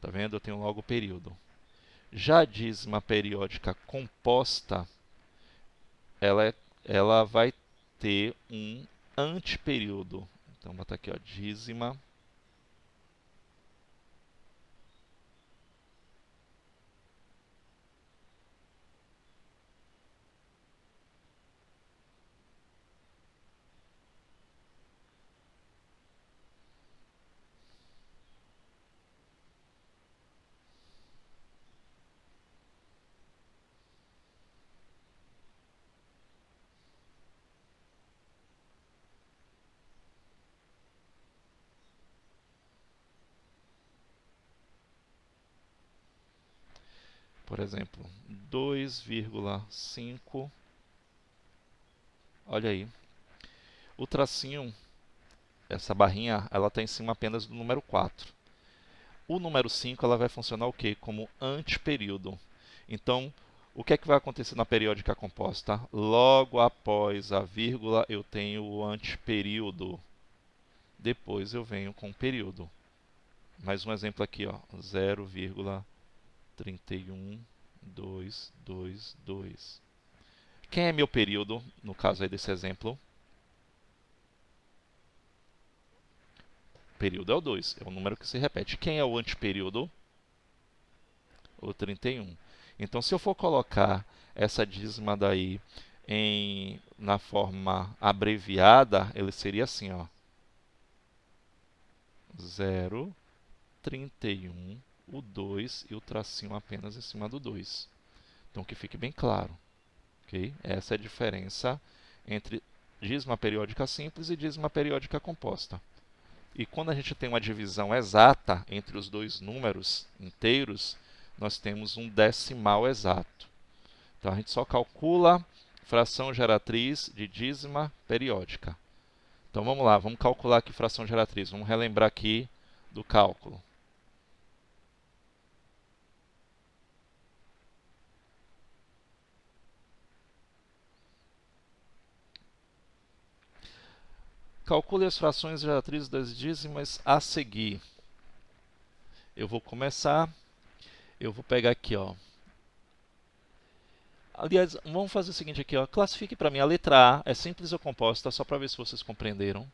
Tá vendo? Eu tenho logo o período. Já a dízima periódica composta, ela vai ter um anteperíodo. Então, vou botar aqui, ó, dízima por exemplo, 2,5. Olha aí. O tracinho, essa barrinha, ela está em cima apenas do número 4. O número 5 ela vai funcionar o quê? Como anteperíodo. Então, o que é que vai acontecer na periódica composta? Logo após a vírgula, eu tenho o anteperíodo. Depois eu venho com o período. Mais um exemplo aqui, ó, 0,31222. Quem é meu período, no caso aí desse exemplo? Período é o 2, é o número que se repete. Quem é o anteperíodo? O 31. Então, se eu for colocar essa dízima daí na forma abreviada, ele seria assim, ó. 0,31, o 2 e o tracinho apenas em cima do 2. Então, que fique bem claro. Okay? Essa é a diferença entre dízima periódica simples e dízima periódica composta. E quando a gente tem uma divisão exata entre os dois números inteiros, nós temos um decimal exato. Então, a gente só calcula fração geratriz de dízima periódica. Então, vamos lá, vamos calcular aqui fração geratriz. Vamos relembrar aqui do cálculo. Calcule as frações geratrizes das dízimas a seguir. Eu vou começar, eu vou pegar aqui, ó. Aliás, vamos fazer o seguinte aqui, ó. Classifique para mim a letra A, é simples ou composta, só para ver se vocês compreenderam.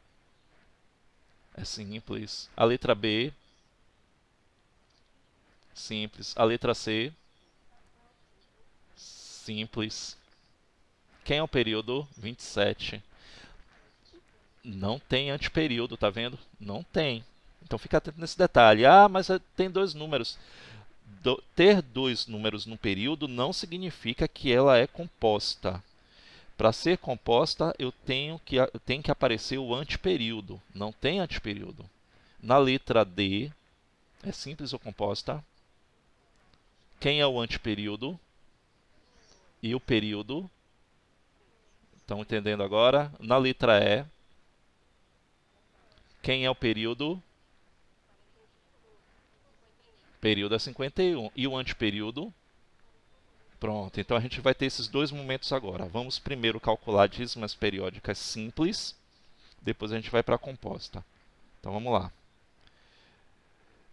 É simples. A letra B, simples. A letra C, simples. Quem é o período? 27. Não tem anteperíodo, tá vendo? Não tem. Então fica atento nesse detalhe. Ah, mas tem dois números. Ter dois números no período não significa que ela é composta. Para ser composta, tem que aparecer o anteperíodo. Não tem anteperíodo. Na letra D, é simples ou composta? Quem é o anteperíodo? E o período? Estão entendendo agora? Na letra E, quem é o período? Período é 51. E o anteperíodo? Pronto, então a gente vai ter esses dois momentos agora. Vamos primeiro calcular dízimas periódicas simples, depois a gente vai para a composta. Então vamos lá.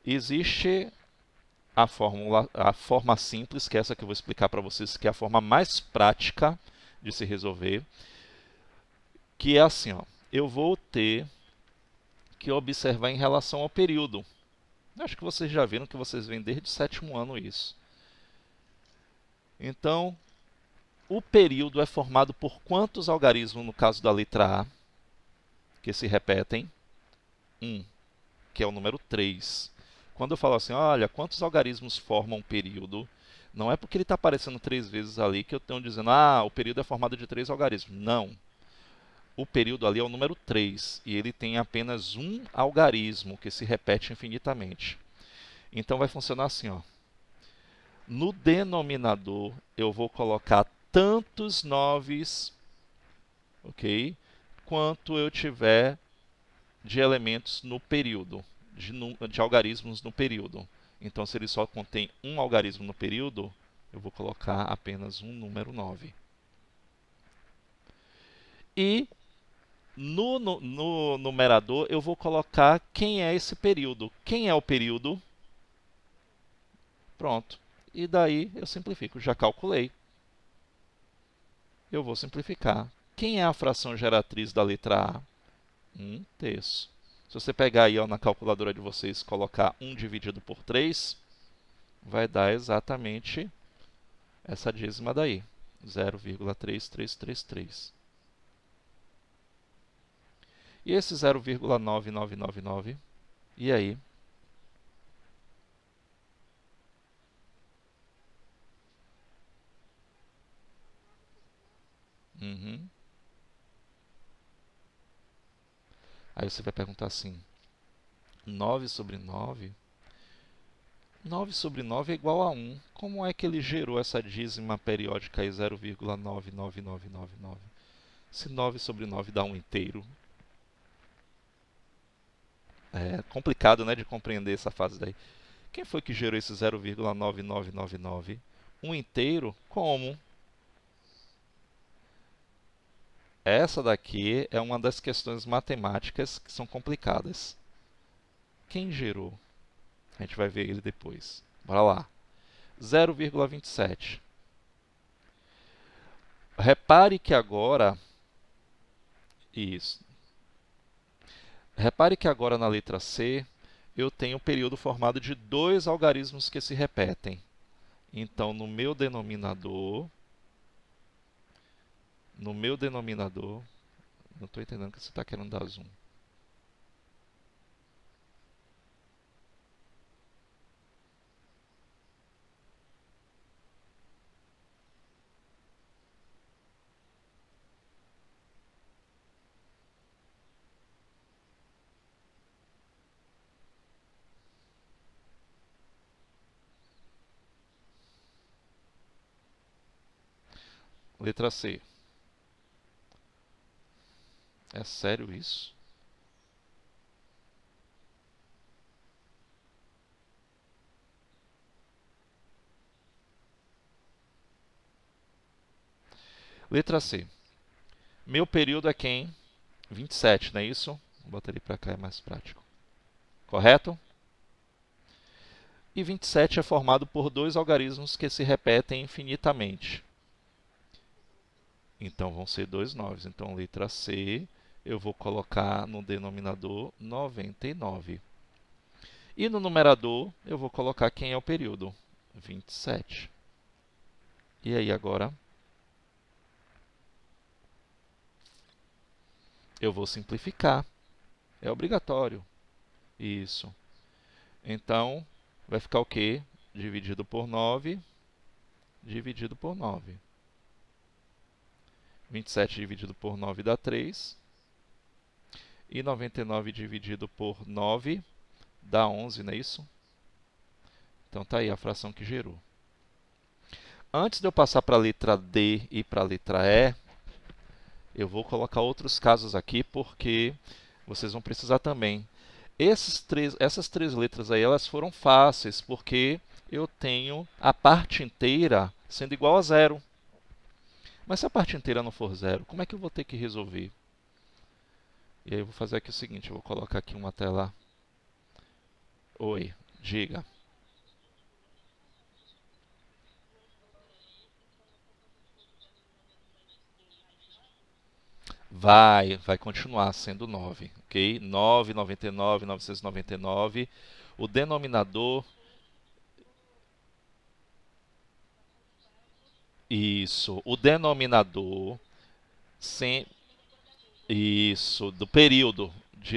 Existe a forma simples, que é essa que eu vou explicar para vocês, que é a forma mais prática de se resolver, que é assim, ó, eu vou ter que observar em relação ao período. Acho que vocês já viram que vocês veem desde o sétimo ano isso. Então, o período é formado por quantos algarismos no caso da letra A, que se repetem? 1, que é o número 3. Quando eu falo assim, olha, quantos algarismos formam um período? Não é porque ele está aparecendo 3 vezes ali que eu estou dizendo, ah, o período é formado de 3 algarismos. Não. o período ali é o número 3 e ele tem apenas um algarismo que se repete infinitamente. Então vai funcionar assim, ó. No denominador eu vou colocar tantos 9s, ok? Quanto eu tiver de elementos no período, de algarismos no período. Então, se ele só contém um algarismo no período, eu vou colocar apenas um número 9. E no numerador eu vou colocar quem é esse período. Quem é o período? Pronto. E daí eu simplifico. Já calculei. Eu vou simplificar. Quem é a fração geratriz da letra A? 1/3. Se você pegar aí ó, na calculadora de vocês e colocar 1 dividido por 3, vai dar exatamente essa dízima daí. 0,3333. E esse 0,9999? E aí? Uhum. Aí você vai perguntar assim, 9 sobre 9? 9 sobre 9 é igual a 1. Como é que ele gerou essa dízima periódica aí, 0,99999? Se 9 sobre 9 dá 1 inteiro. É complicado, né, de compreender essa fase daí. Quem foi que gerou esse 0,9999? 1 inteiro? Como? Essa daqui é uma das questões matemáticas que são complicadas. Quem gerou? A gente vai ver ele depois. Bora lá. 0,27. Repare que agora... Isso. Repare que agora na letra C, eu tenho um período formado de dois algarismos que se repetem. Então, no meu denominador, não estou entendendo o que você está querendo dar zoom. Letra C. É sério isso? Letra C. Meu período é quem? 27, não é isso? Vou botar ele para cá, é mais prático. Correto? E 27 é formado por dois algarismos que se repetem infinitamente. Então, vão ser dois 9. Então, letra C, eu vou colocar no denominador 99. E no numerador, eu vou colocar quem é o período? 27. E aí, agora? Eu vou simplificar. É obrigatório. Isso. Então, vai ficar o quê? Dividido por 9, dividido por 9. 27 dividido por 9 dá 3. E 99 dividido por 9 dá 11, não é isso? Então, está aí a fração que gerou. Antes de eu passar para a letra D e para a letra E, eu vou colocar outros casos aqui, porque vocês vão precisar também. Essas três letras aí, elas foram fáceis, porque eu tenho a parte inteira sendo igual a zero. Mas se a parte inteira não for zero, como é que eu vou ter que resolver? E aí eu vou fazer aqui o seguinte, eu vou colocar aqui uma tela. Oi, diga. Vai continuar sendo 9, ok? 9, 99, 999. O denominador... Isso, o denominador... Isso, do período,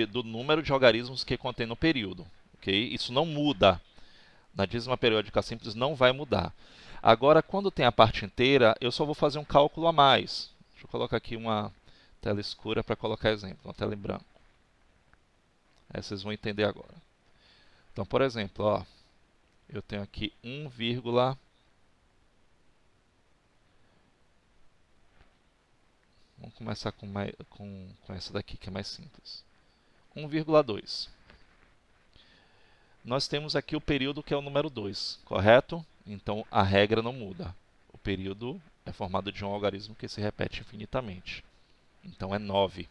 do número de algarismos que contém no período, ok? Isso não muda. Na dízima periódica simples não vai mudar. Agora, quando tem a parte inteira, eu só vou fazer um cálculo a mais. Deixa eu colocar aqui uma tela escura para colocar exemplo, uma tela em branco. Aí vocês vão entender agora. Então, por exemplo, ó, eu tenho aqui 1, vamos começar com essa daqui, que é mais simples. 1,2. Nós temos aqui o período que é o número 2, correto? Então, a regra não muda. O período é formado de um algarismo que se repete infinitamente. Então, é 9.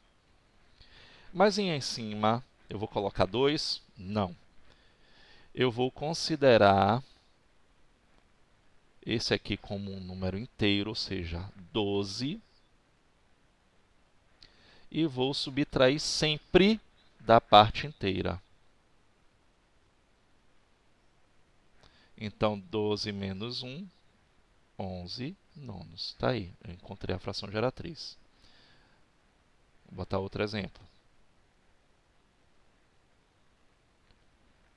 Mas em cima, eu vou colocar 2? Não. Eu vou considerar esse aqui como um número inteiro, ou seja, 12. E vou subtrair sempre da parte inteira. Então, 12 menos 1, 11 nonos. Está aí, eu encontrei a fração geratriz. Vou botar outro exemplo.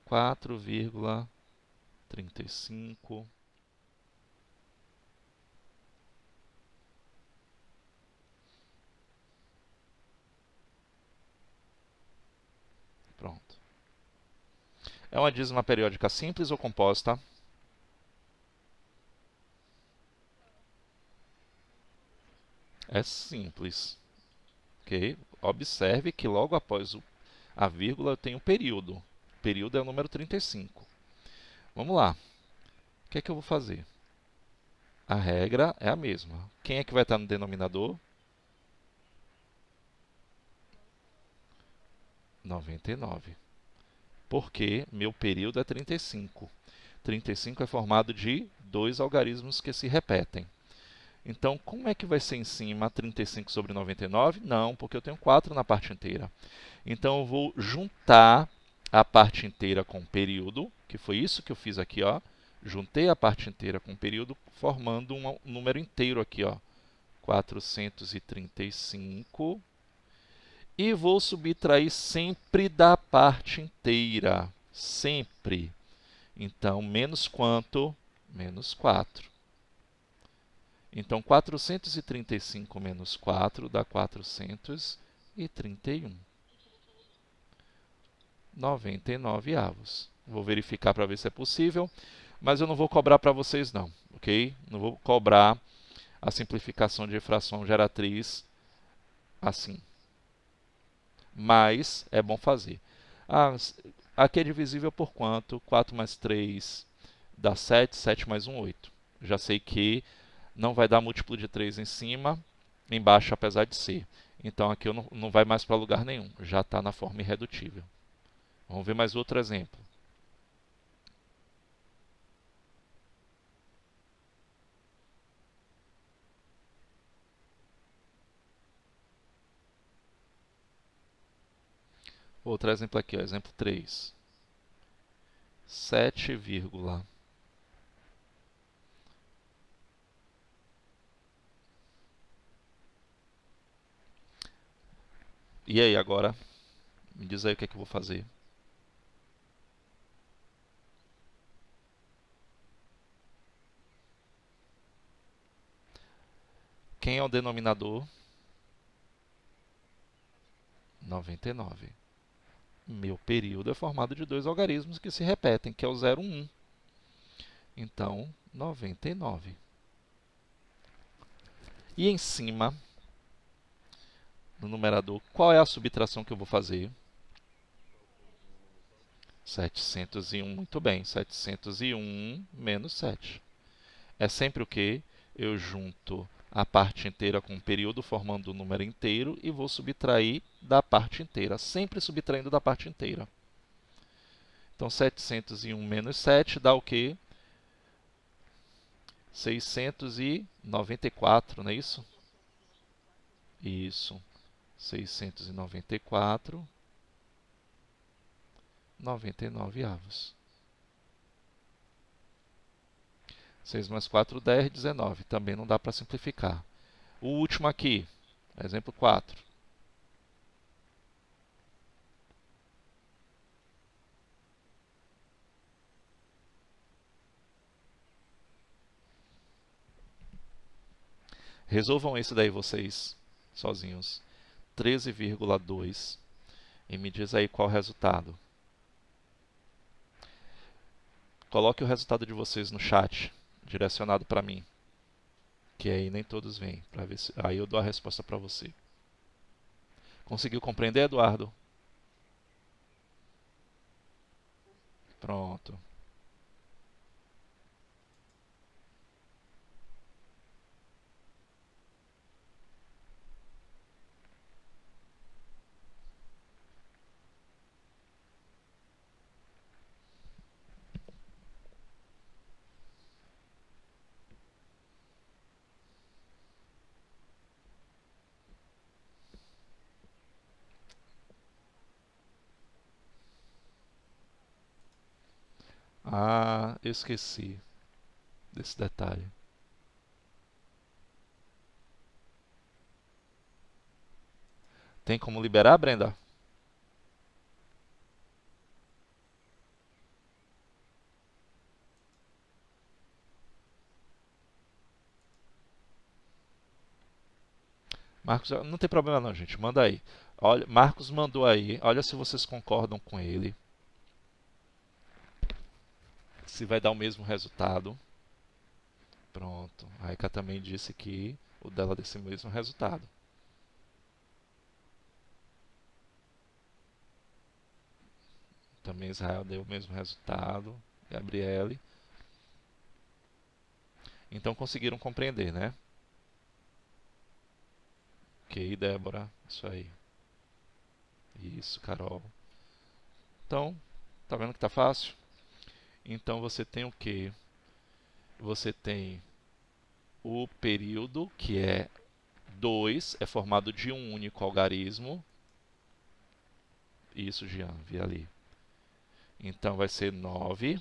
4,35. Pronto. É uma dízima periódica simples ou composta? É simples. Okay? Observe que logo após a vírgula eu tenho o período. O período é o número 35. Vamos lá. O que é que eu vou fazer? A regra é a mesma. Quem é que vai estar no denominador? 99. Porque meu período é 35. 35 é formado de dois algarismos que se repetem. Então, como é que vai ser em cima 35 sobre 99? Não, porque eu tenho 4 na parte inteira. Então, eu vou juntar a parte inteira com o período, que foi isso que eu fiz aqui, ó. Juntei a parte inteira com o período, formando um número inteiro aqui, ó. 435. E vou subtrair sempre da parte inteira. Sempre. Então, menos quanto? Menos 4. Então, 435 menos 4 dá 431. 99 avos. Vou verificar para ver se é possível, mas eu não vou cobrar para vocês não, ok? Não vou cobrar a simplificação de fração geratriz assim. Mas é bom fazer. Ah, aqui é divisível por quanto? 4 mais 3 dá 7, 7 mais 1, 8. Já sei que não vai dar múltiplo de 3 em cima, embaixo apesar de ser. Então aqui eu não vai mais para lugar nenhum, já está na forma irredutível. Vamos ver mais outro exemplo. Outro exemplo aqui, ó, exemplo 3. 7, e aí agora? Me diz aí o que é que eu vou fazer. Quem é o denominador? 99. Meu período é formado de dois algarismos que se repetem, que é o 0, 1. Então, 99. E em cima, no numerador, qual é a subtração que eu vou fazer? 701, muito bem. 701 menos 7. É sempre o quê? Eu junto a parte inteira com o período, formando o número inteiro, e vou subtrair da parte inteira, sempre subtraindo da parte inteira. Então, 701 menos 7 dá o quê? 694, não é isso? Isso. 694, 99 avos. 6 mais 4, 10, 19. Também não dá para simplificar. O último aqui, exemplo 4. Resolvam isso daí vocês, sozinhos. 13,2 e me diz aí qual o resultado. Coloque o resultado de vocês no chat, direcionado para mim, que aí nem todos vêm, para ver se aí eu dou a resposta para você. Conseguiu compreender, Eduardo? Pronto. Ah, eu esqueci desse detalhe. Tem como liberar, Brenda? Marcos, não tem problema não, gente. Manda aí. Olha, Marcos mandou aí. Olha se vocês concordam com ele. Se vai dar o mesmo resultado. Pronto. A Eka também disse que o dela desse mesmo resultado. Também Israel deu o mesmo resultado. Gabriele. Então conseguiram compreender, né? Ok, Débora. Isso aí. Isso, Carol. Então, tá vendo que tá fácil? Então você tem o quê? Você tem o período, que é 2, é formado de um único algarismo. Isso, Jean, vi ali. Então vai ser 9.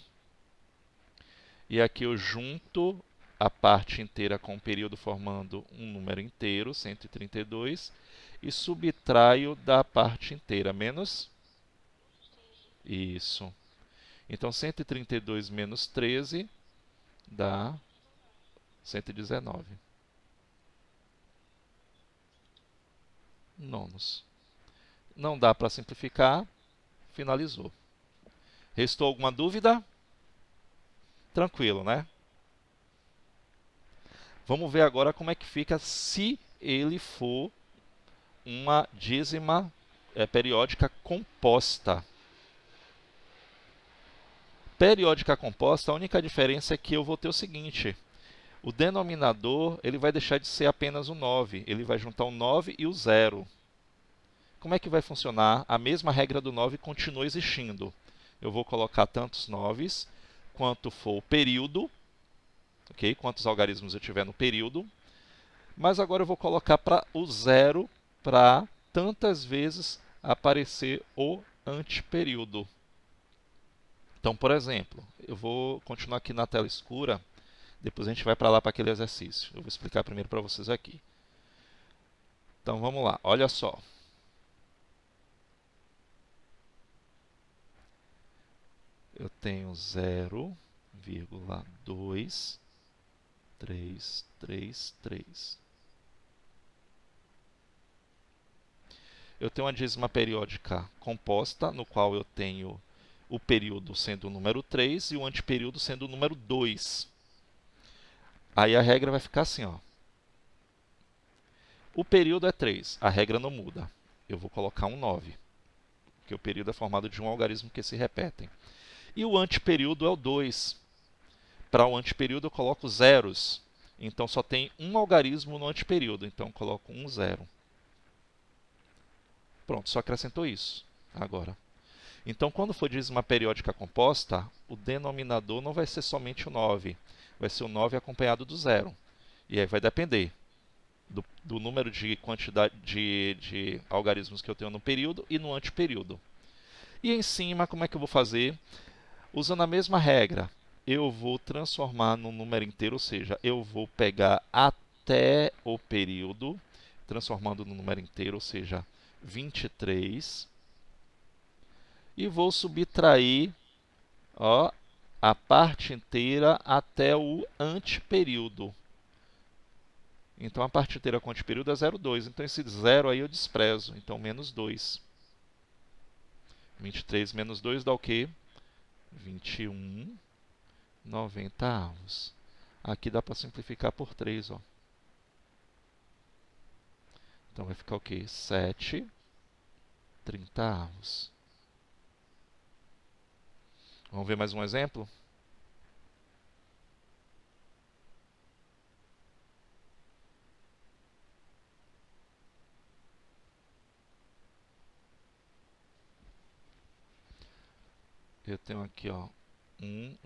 E aqui eu junto a parte inteira com o período formando um número inteiro, 132, e subtraio da parte inteira, menos? Isso. Então 132 menos 13 dá 119 nonos. Não dá para simplificar, finalizou. Restou alguma dúvida? Tranquilo, né? Vamos ver agora como é que fica se ele for uma dízima periódica composta. Periódica composta, a única diferença é que eu vou ter o seguinte: o denominador ele vai deixar de ser apenas o 9, ele vai juntar o 9 e o 0. Como é que vai funcionar? A mesma regra do 9 continua existindo. Eu vou colocar tantos 9 quanto for o período, okay? Quantos algarismos eu tiver no período, mas agora eu vou colocar para o 0 para tantas vezes aparecer o antiperíodo. Então, por exemplo, eu vou continuar aqui na tela escura, depois a gente vai para lá para aquele exercício. Eu vou explicar primeiro para vocês aqui. Então, vamos lá, olha só. Eu tenho 0,2333. Eu tenho uma dízima periódica composta, no qual eu tenho o período sendo o número 3 e o antiperíodo sendo o número 2. Aí a regra vai ficar assim, ó. O período é 3, a regra não muda. Eu vou colocar um 9, porque o período é formado de um algarismo que se repetem. E o antiperíodo é o 2. Para o antiperíodo eu coloco zeros. Então só tem um algarismo no antiperíodo, então eu coloco um 0. Pronto, só acrescentou isso agora. Então, quando for dízima periódica composta, o denominador não vai ser somente o 9, vai ser o 9 acompanhado do 0. E aí vai depender do número de quantidade de algarismos que eu tenho no período e no antiperíodo. E em cima, como é que eu vou fazer? Usando a mesma regra, eu vou transformar num número inteiro, ou seja, eu vou pegar até o período, transformando no número inteiro, ou seja, 23, e vou subtrair, ó, a parte inteira até o antiperíodo. Então a partir conte período é 0,2. Então esse 0 aí eu desprezo. Então menos 2. 23 menos 2 dá o quê? 21, 90 avos. Aqui dá para simplificar por 3, ó. Então vai ficar o quê? 7, 30 avos. Vamos ver mais um exemplo? Eu tenho aqui, ó, 1,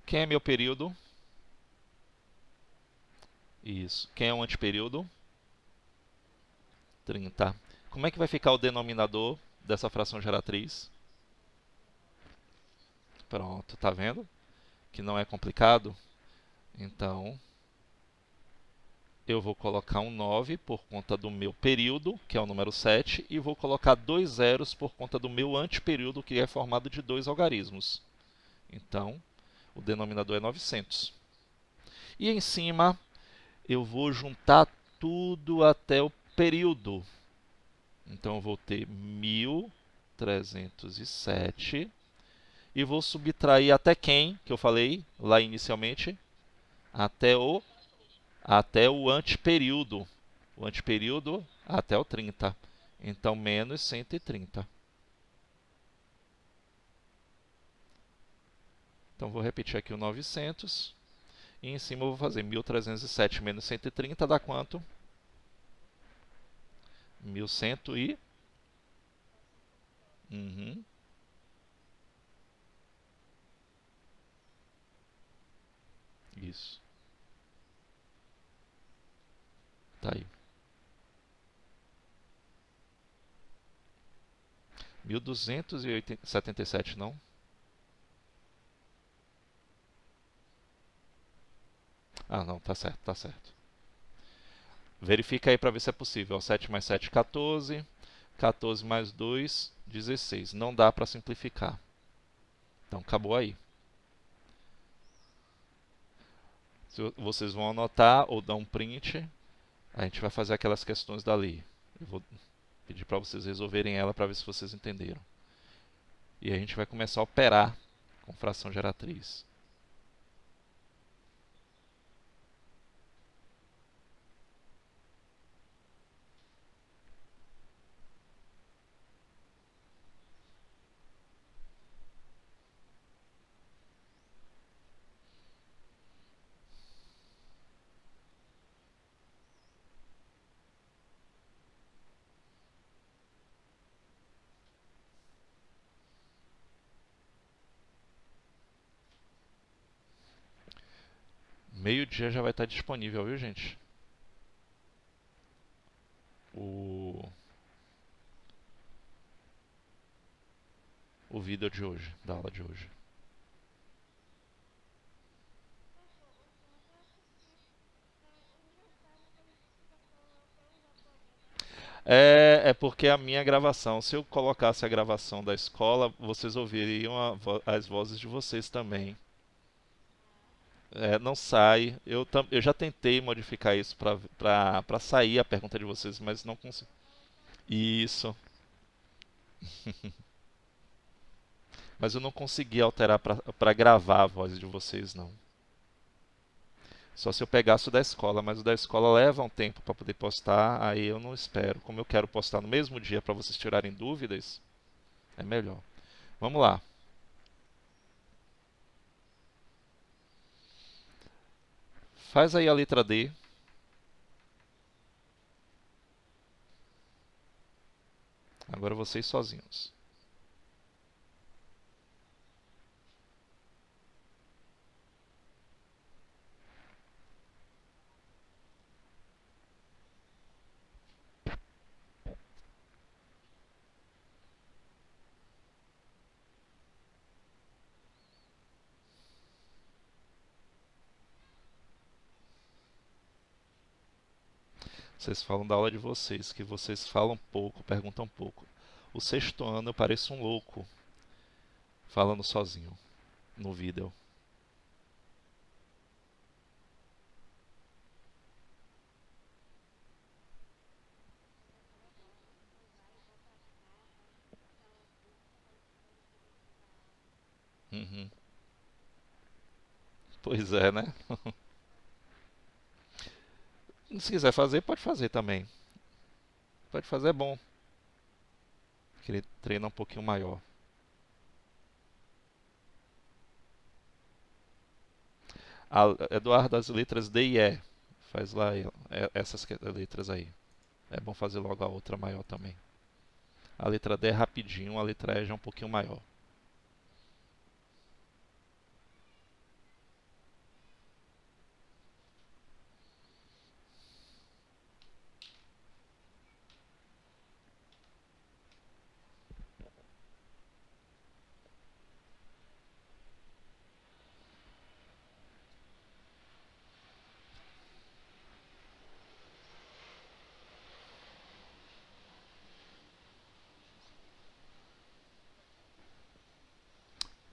quem é meu período? Isso. Quem é o antiperíodo? 30. Como é que vai ficar o denominador dessa fração geratriz? Pronto, tá vendo? Que não é complicado. Então, eu vou colocar um 9 por conta do meu período, que é o número 7, e vou colocar 2 zeros por conta do meu antiperíodo, que é formado de 2 algarismos. Então, o denominador é 900. E em cima, eu vou juntar tudo até o período. Então, eu vou ter 1307 e vou subtrair até quem, que eu falei lá inicialmente? Até o antiperíodo. O antiperíodo até o 30. Então, menos 130. Então, vou repetir aqui o 900. E em cima eu vou fazer 1307 menos 130 dá quanto? 1100 e... Uhum. Isso. Tá aí. 1277 não? Ah, não, tá certo, tá certo. Verifica aí para ver se é possível. 7 mais 7, 14. 14 mais 2, 16. Não dá para simplificar. Então, acabou aí. Vocês vão anotar ou dar um print. A gente vai fazer aquelas questões dali. Eu vou pedir para vocês resolverem ela para ver se vocês entenderam. E a gente vai começar a operar com fração geratriz. Meio-dia já vai estar disponível, viu, gente? O vídeo de hoje, da aula de hoje. É porque a minha gravação, se eu colocasse a gravação da escola, vocês ouviriam as vozes de vocês também. É, não sai. Eu já tentei modificar isso para sair a pergunta de vocês, mas não consigo. Isso. Mas eu não consegui alterar para gravar a voz de vocês, não. Só se eu pegasse o da escola, mas o da escola leva um tempo para poder postar, aí eu não espero. Como eu quero postar no mesmo dia para vocês tirarem dúvidas, é melhor. Vamos lá. Faz aí a letra D. Agora vocês sozinhos. Vocês falam da aula de vocês, que vocês falam pouco, perguntam pouco. O sexto ano eu pareço um louco falando sozinho no vídeo. Uhum. Pois é, né? Se quiser fazer, pode fazer também. Pode fazer, é bom. Que ele treina um pouquinho maior. Eduardo, as letras D e E. Faz lá essas letras aí. É bom fazer logo a outra maior também. A letra D é rapidinho, a letra E já é um pouquinho maior.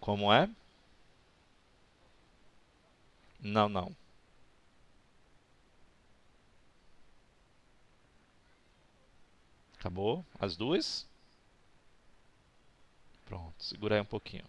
Como é? Não, não. Acabou? As duas? Pronto, segura aí um pouquinho.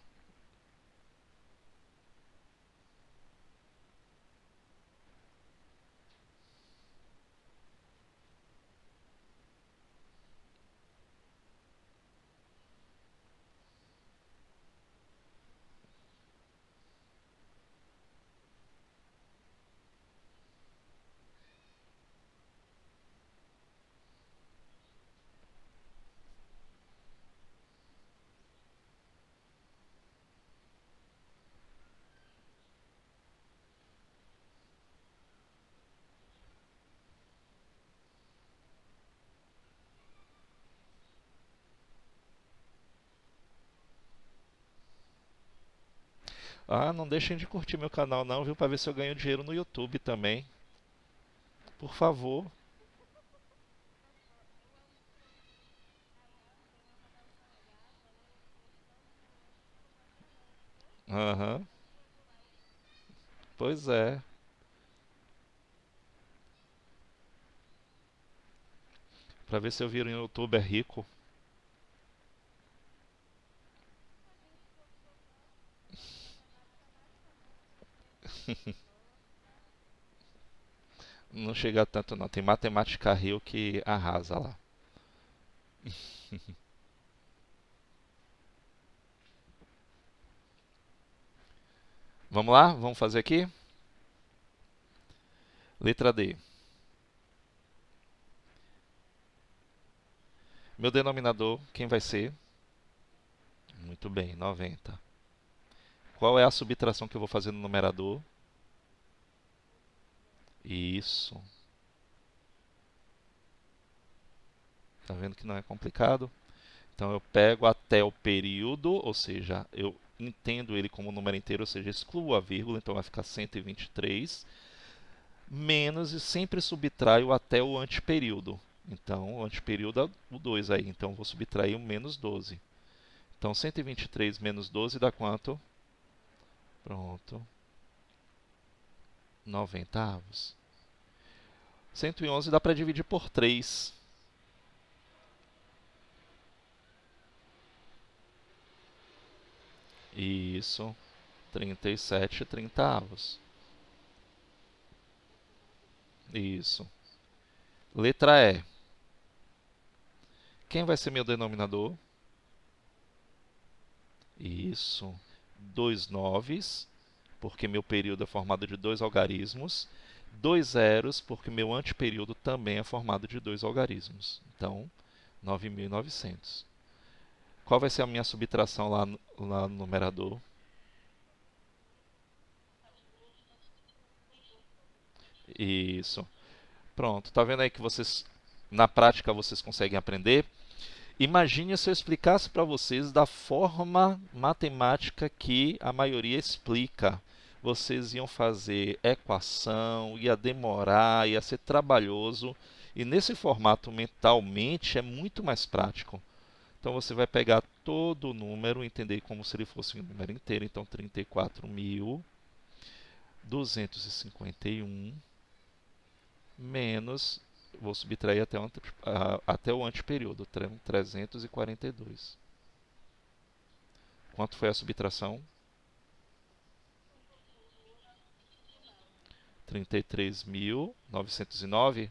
Ah, não deixem de curtir meu canal não, viu? Pra ver se eu ganho dinheiro no YouTube também. Por favor. Aham. Pois é. Pra ver se eu viro um youtuber rico. Não chega tanto não. Tem Matemática Rio que arrasa lá. Vamos lá? Vamos fazer aqui? Letra D. Meu denominador, quem vai ser? Muito bem, 90. Qual é a subtração que eu vou fazer no numerador? Isso. Tá vendo que não é complicado? Então eu pego até o período, ou seja, eu entendo ele como número inteiro, ou seja, excluo a vírgula, então vai ficar 123, menos e sempre subtraio até o anteperíodo. Então o anteperíodo é o 2 aí, então eu vou subtrair o menos 12. Então 123 menos 12 dá quanto? Pronto, 90 avos. 111 dá para dividir por 3. Isso, 37 30 avos. Isso. Letra E. Quem vai ser meu denominador? Isso. Dois noves, porque meu período é formado de dois algarismos. Dois zeros, porque meu anteperíodo também é formado de dois algarismos. Então, 9.900. Qual vai ser a minha subtração lá no numerador? Isso. Pronto. Tá vendo aí que vocês, na prática, vocês conseguem aprender? Imagine se eu explicasse para vocês da forma matemática que a maioria explica. Vocês iam fazer equação, ia demorar, ia ser trabalhoso. E nesse formato mentalmente é muito mais prático. Então você vai pegar todo o número, entender como se ele fosse um número inteiro. Então 34.251 menos, vou subtrair até o anteperíodo, 342. Quanto foi a subtração? 33.909.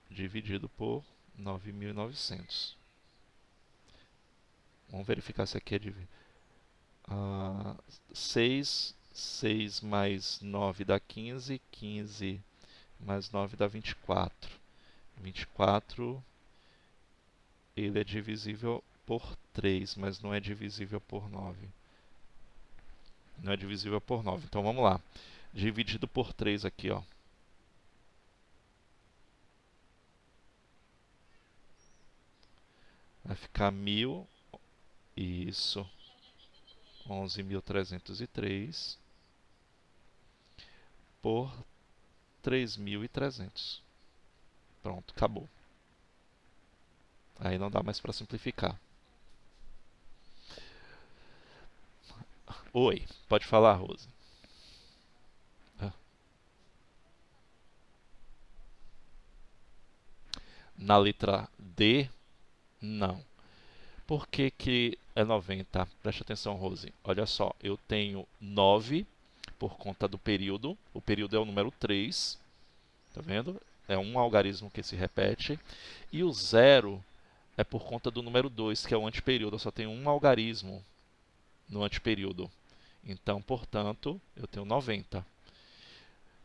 Dividido por 9.900. Vamos verificar se aqui é dividido. 6 mais 9 dá 15. 15 mais 9 dá 24. 24, ele é divisível por 3, mas não é divisível por 9. Não é divisível por 9. Então vamos lá. Dividido por 3 aqui, ó. Vai ficar 1.000. Isso. 11.303 por 3.300. Pronto, acabou. Aí não dá mais para simplificar. Oi, pode falar, Rose. Na letra D, não. Por que que é 90? Preste atenção, Rose. Olha só, eu tenho 9 por conta do período. O período é o número 3. Tá vendo? É um algarismo que se repete. E o 0 é por conta do número 2, que é o anteperíodo. Eu só tenho um algarismo no anteperíodo. Então, portanto, eu tenho 90.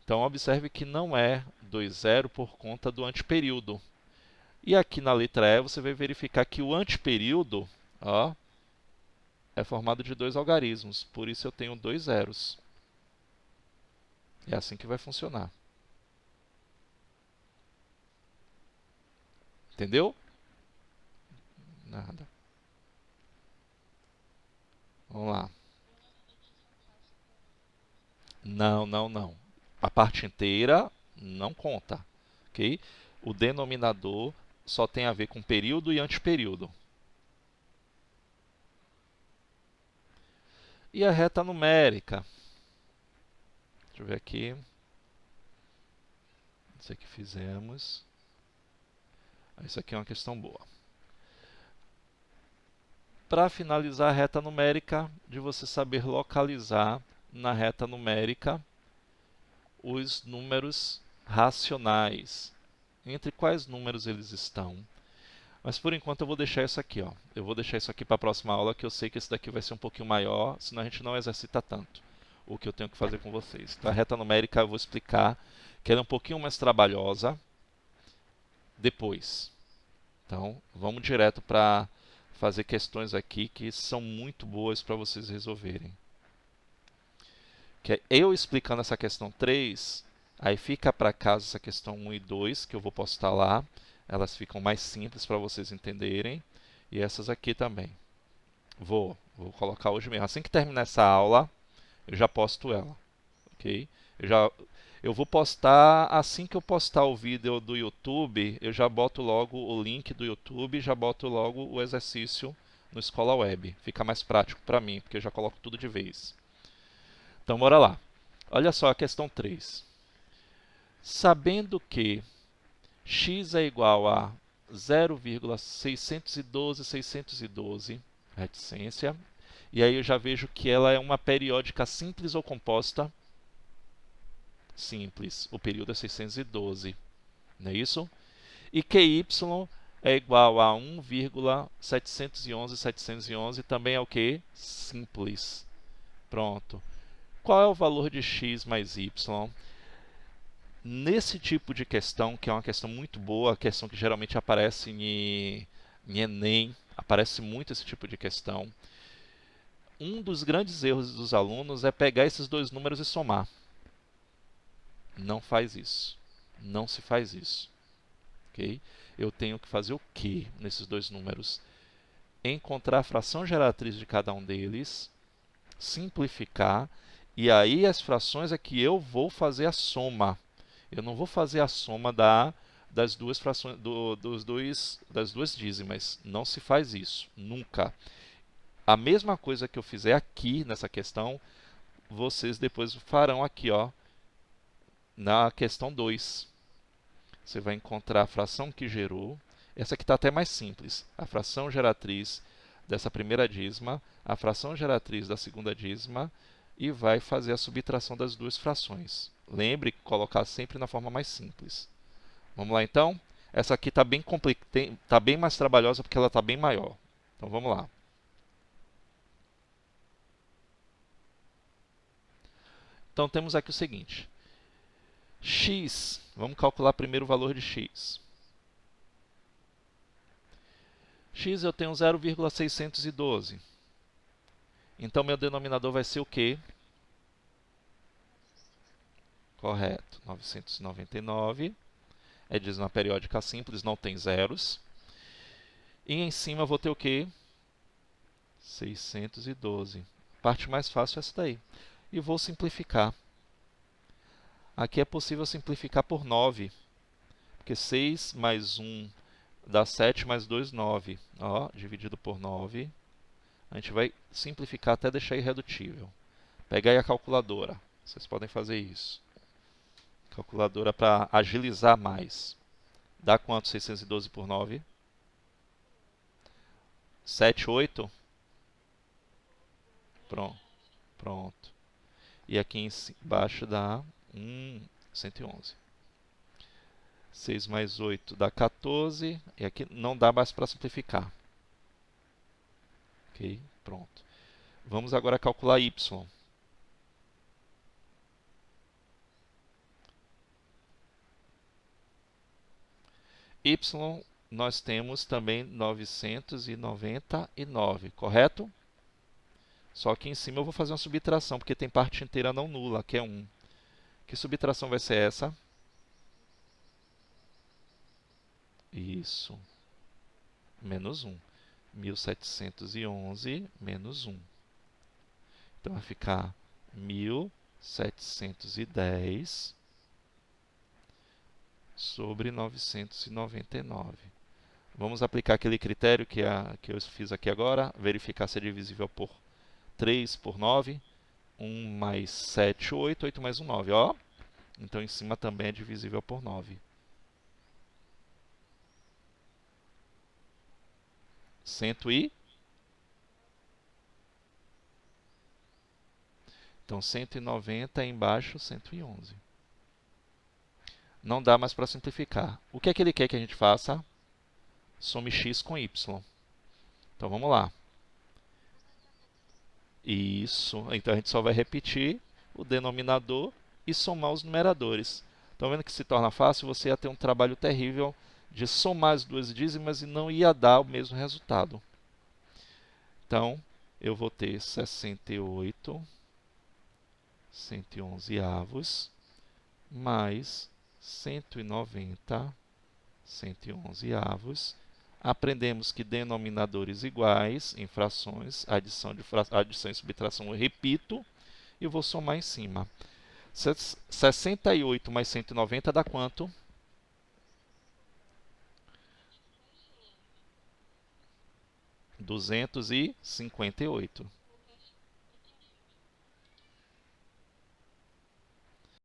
Então, observe que não é 2,0 por conta do anteperíodo. E aqui na letra E, você vai verificar que o anteperíodo, ó, é formado de 2 algarismos. Por isso, eu tenho 2 zeros. É assim que vai funcionar. Entendeu? Nada. Vamos lá. Não, não, não. A parte inteira não conta, ok? O denominador só tem a ver com período e anteperíodo. E a reta numérica? Deixa eu ver aqui. Isso aqui fizemos. Isso aqui é uma questão boa. Para finalizar a reta numérica, de você saber localizar na reta numérica os números racionais. Entre quais números eles estão? Mas por enquanto eu vou deixar isso aqui, ó. Eu vou deixar isso aqui para a próxima aula, que eu sei que esse daqui vai ser um pouquinho maior, senão a gente não exercita tanto o que eu tenho que fazer com vocês. Então, a reta numérica eu vou explicar que ela é um pouquinho mais trabalhosa depois. Então, vamos direto para fazer questões aqui que são muito boas para vocês resolverem. Que é eu explicando essa questão 3, aí fica para casa essa questão 1 e 2, que eu vou postar lá. Elas ficam mais simples para vocês entenderem. E essas aqui também. Vou colocar hoje mesmo. Assim que terminar essa aula, eu já posto ela. Ok? Eu vou postar, assim que eu postar o vídeo do YouTube, eu já boto logo o link do YouTube e já boto logo o exercício no Escola Web. Fica mais prático para mim, porque eu já coloco tudo de vez. Então, bora lá. Olha só a questão 3. Sabendo que x é igual a 0,612, reticência, e aí eu já vejo que ela é uma periódica simples ou composta? Simples. O período é 612, não é isso? E que y é igual a 1,711 também é o que? Simples. Pronto. Qual é o valor de x mais y? Nesse tipo de questão, que é uma questão muito boa, questão que geralmente aparece em Enem, aparece muito esse tipo de questão. Um dos grandes erros dos alunos é pegar esses dois números e somar. Não faz isso. Não se faz isso. Okay? Eu tenho que fazer o que nesses dois números? Encontrar a fração geratriz de cada um deles, simplificar, e aí as frações é que eu vou fazer a soma. Eu não vou fazer a soma das duas frações, das duas dízimas. Não se faz isso, nunca. A mesma coisa que eu fizer aqui nessa questão, vocês depois farão aqui, ó, na questão 2. Você vai encontrar a fração que gerou. Essa aqui está até mais simples. A fração geratriz dessa primeira dízima, a fração geratriz da segunda dízima, e vai fazer a subtração das duas frações. Lembre que colocar sempre na forma mais simples. Vamos lá então? Essa aqui está bem, tá bem mais trabalhosa porque ela está bem maior. Então vamos lá. Então temos aqui o seguinte. X, vamos calcular primeiro o valor de x. X eu tenho 0,612. Então meu denominador vai ser o quê? Correto, 999. É dízima periódica simples, não tem zeros. E em cima eu vou ter o quê? 612. A parte mais fácil é essa daí. E vou simplificar. Aqui é possível simplificar por 9. Porque 6 mais 1 dá 7 mais 2, 9. Ó, dividido por 9. A gente vai simplificar até deixar irredutível. Pega aí a calculadora. Vocês podem fazer isso. Calculadora para agilizar mais. Dá quanto 612 por 9? 7, 8? Pronto. Pronto. E aqui embaixo dá 111. 6 mais 8 dá 14. E aqui não dá mais para simplificar. Ok? Pronto. Vamos agora calcular y. Y, nós temos também 999, correto? Só que em cima eu vou fazer uma subtração, porque tem parte inteira não nula, que é 1. Que subtração vai ser essa? Isso. Menos 1. 1711 menos 1. Então vai ficar 1710 sobre 999. Vamos aplicar aquele critério que eu fiz aqui agora, verificar se é divisível por 3 por 9. 1 mais 7, 8, 8 mais 1, 9. Ó. Então, em cima também é divisível por 9. 100 e... Então, 190 embaixo, 111. Não dá mais para simplificar. O que é que ele quer que a gente faça? Some x com y. Então, vamos lá. Isso. Então, a gente só vai repetir o denominador e somar os numeradores. Estão vendo que se torna fácil? Você ia ter um trabalho terrível de somar as duas dízimas e não ia dar o mesmo resultado. Então, eu vou ter 68 111avos mais 190 111avos. Aprendemos que denominadores iguais em frações, adição e subtração eu repito e vou somar em cima. 68 mais 190 dá quanto? 258.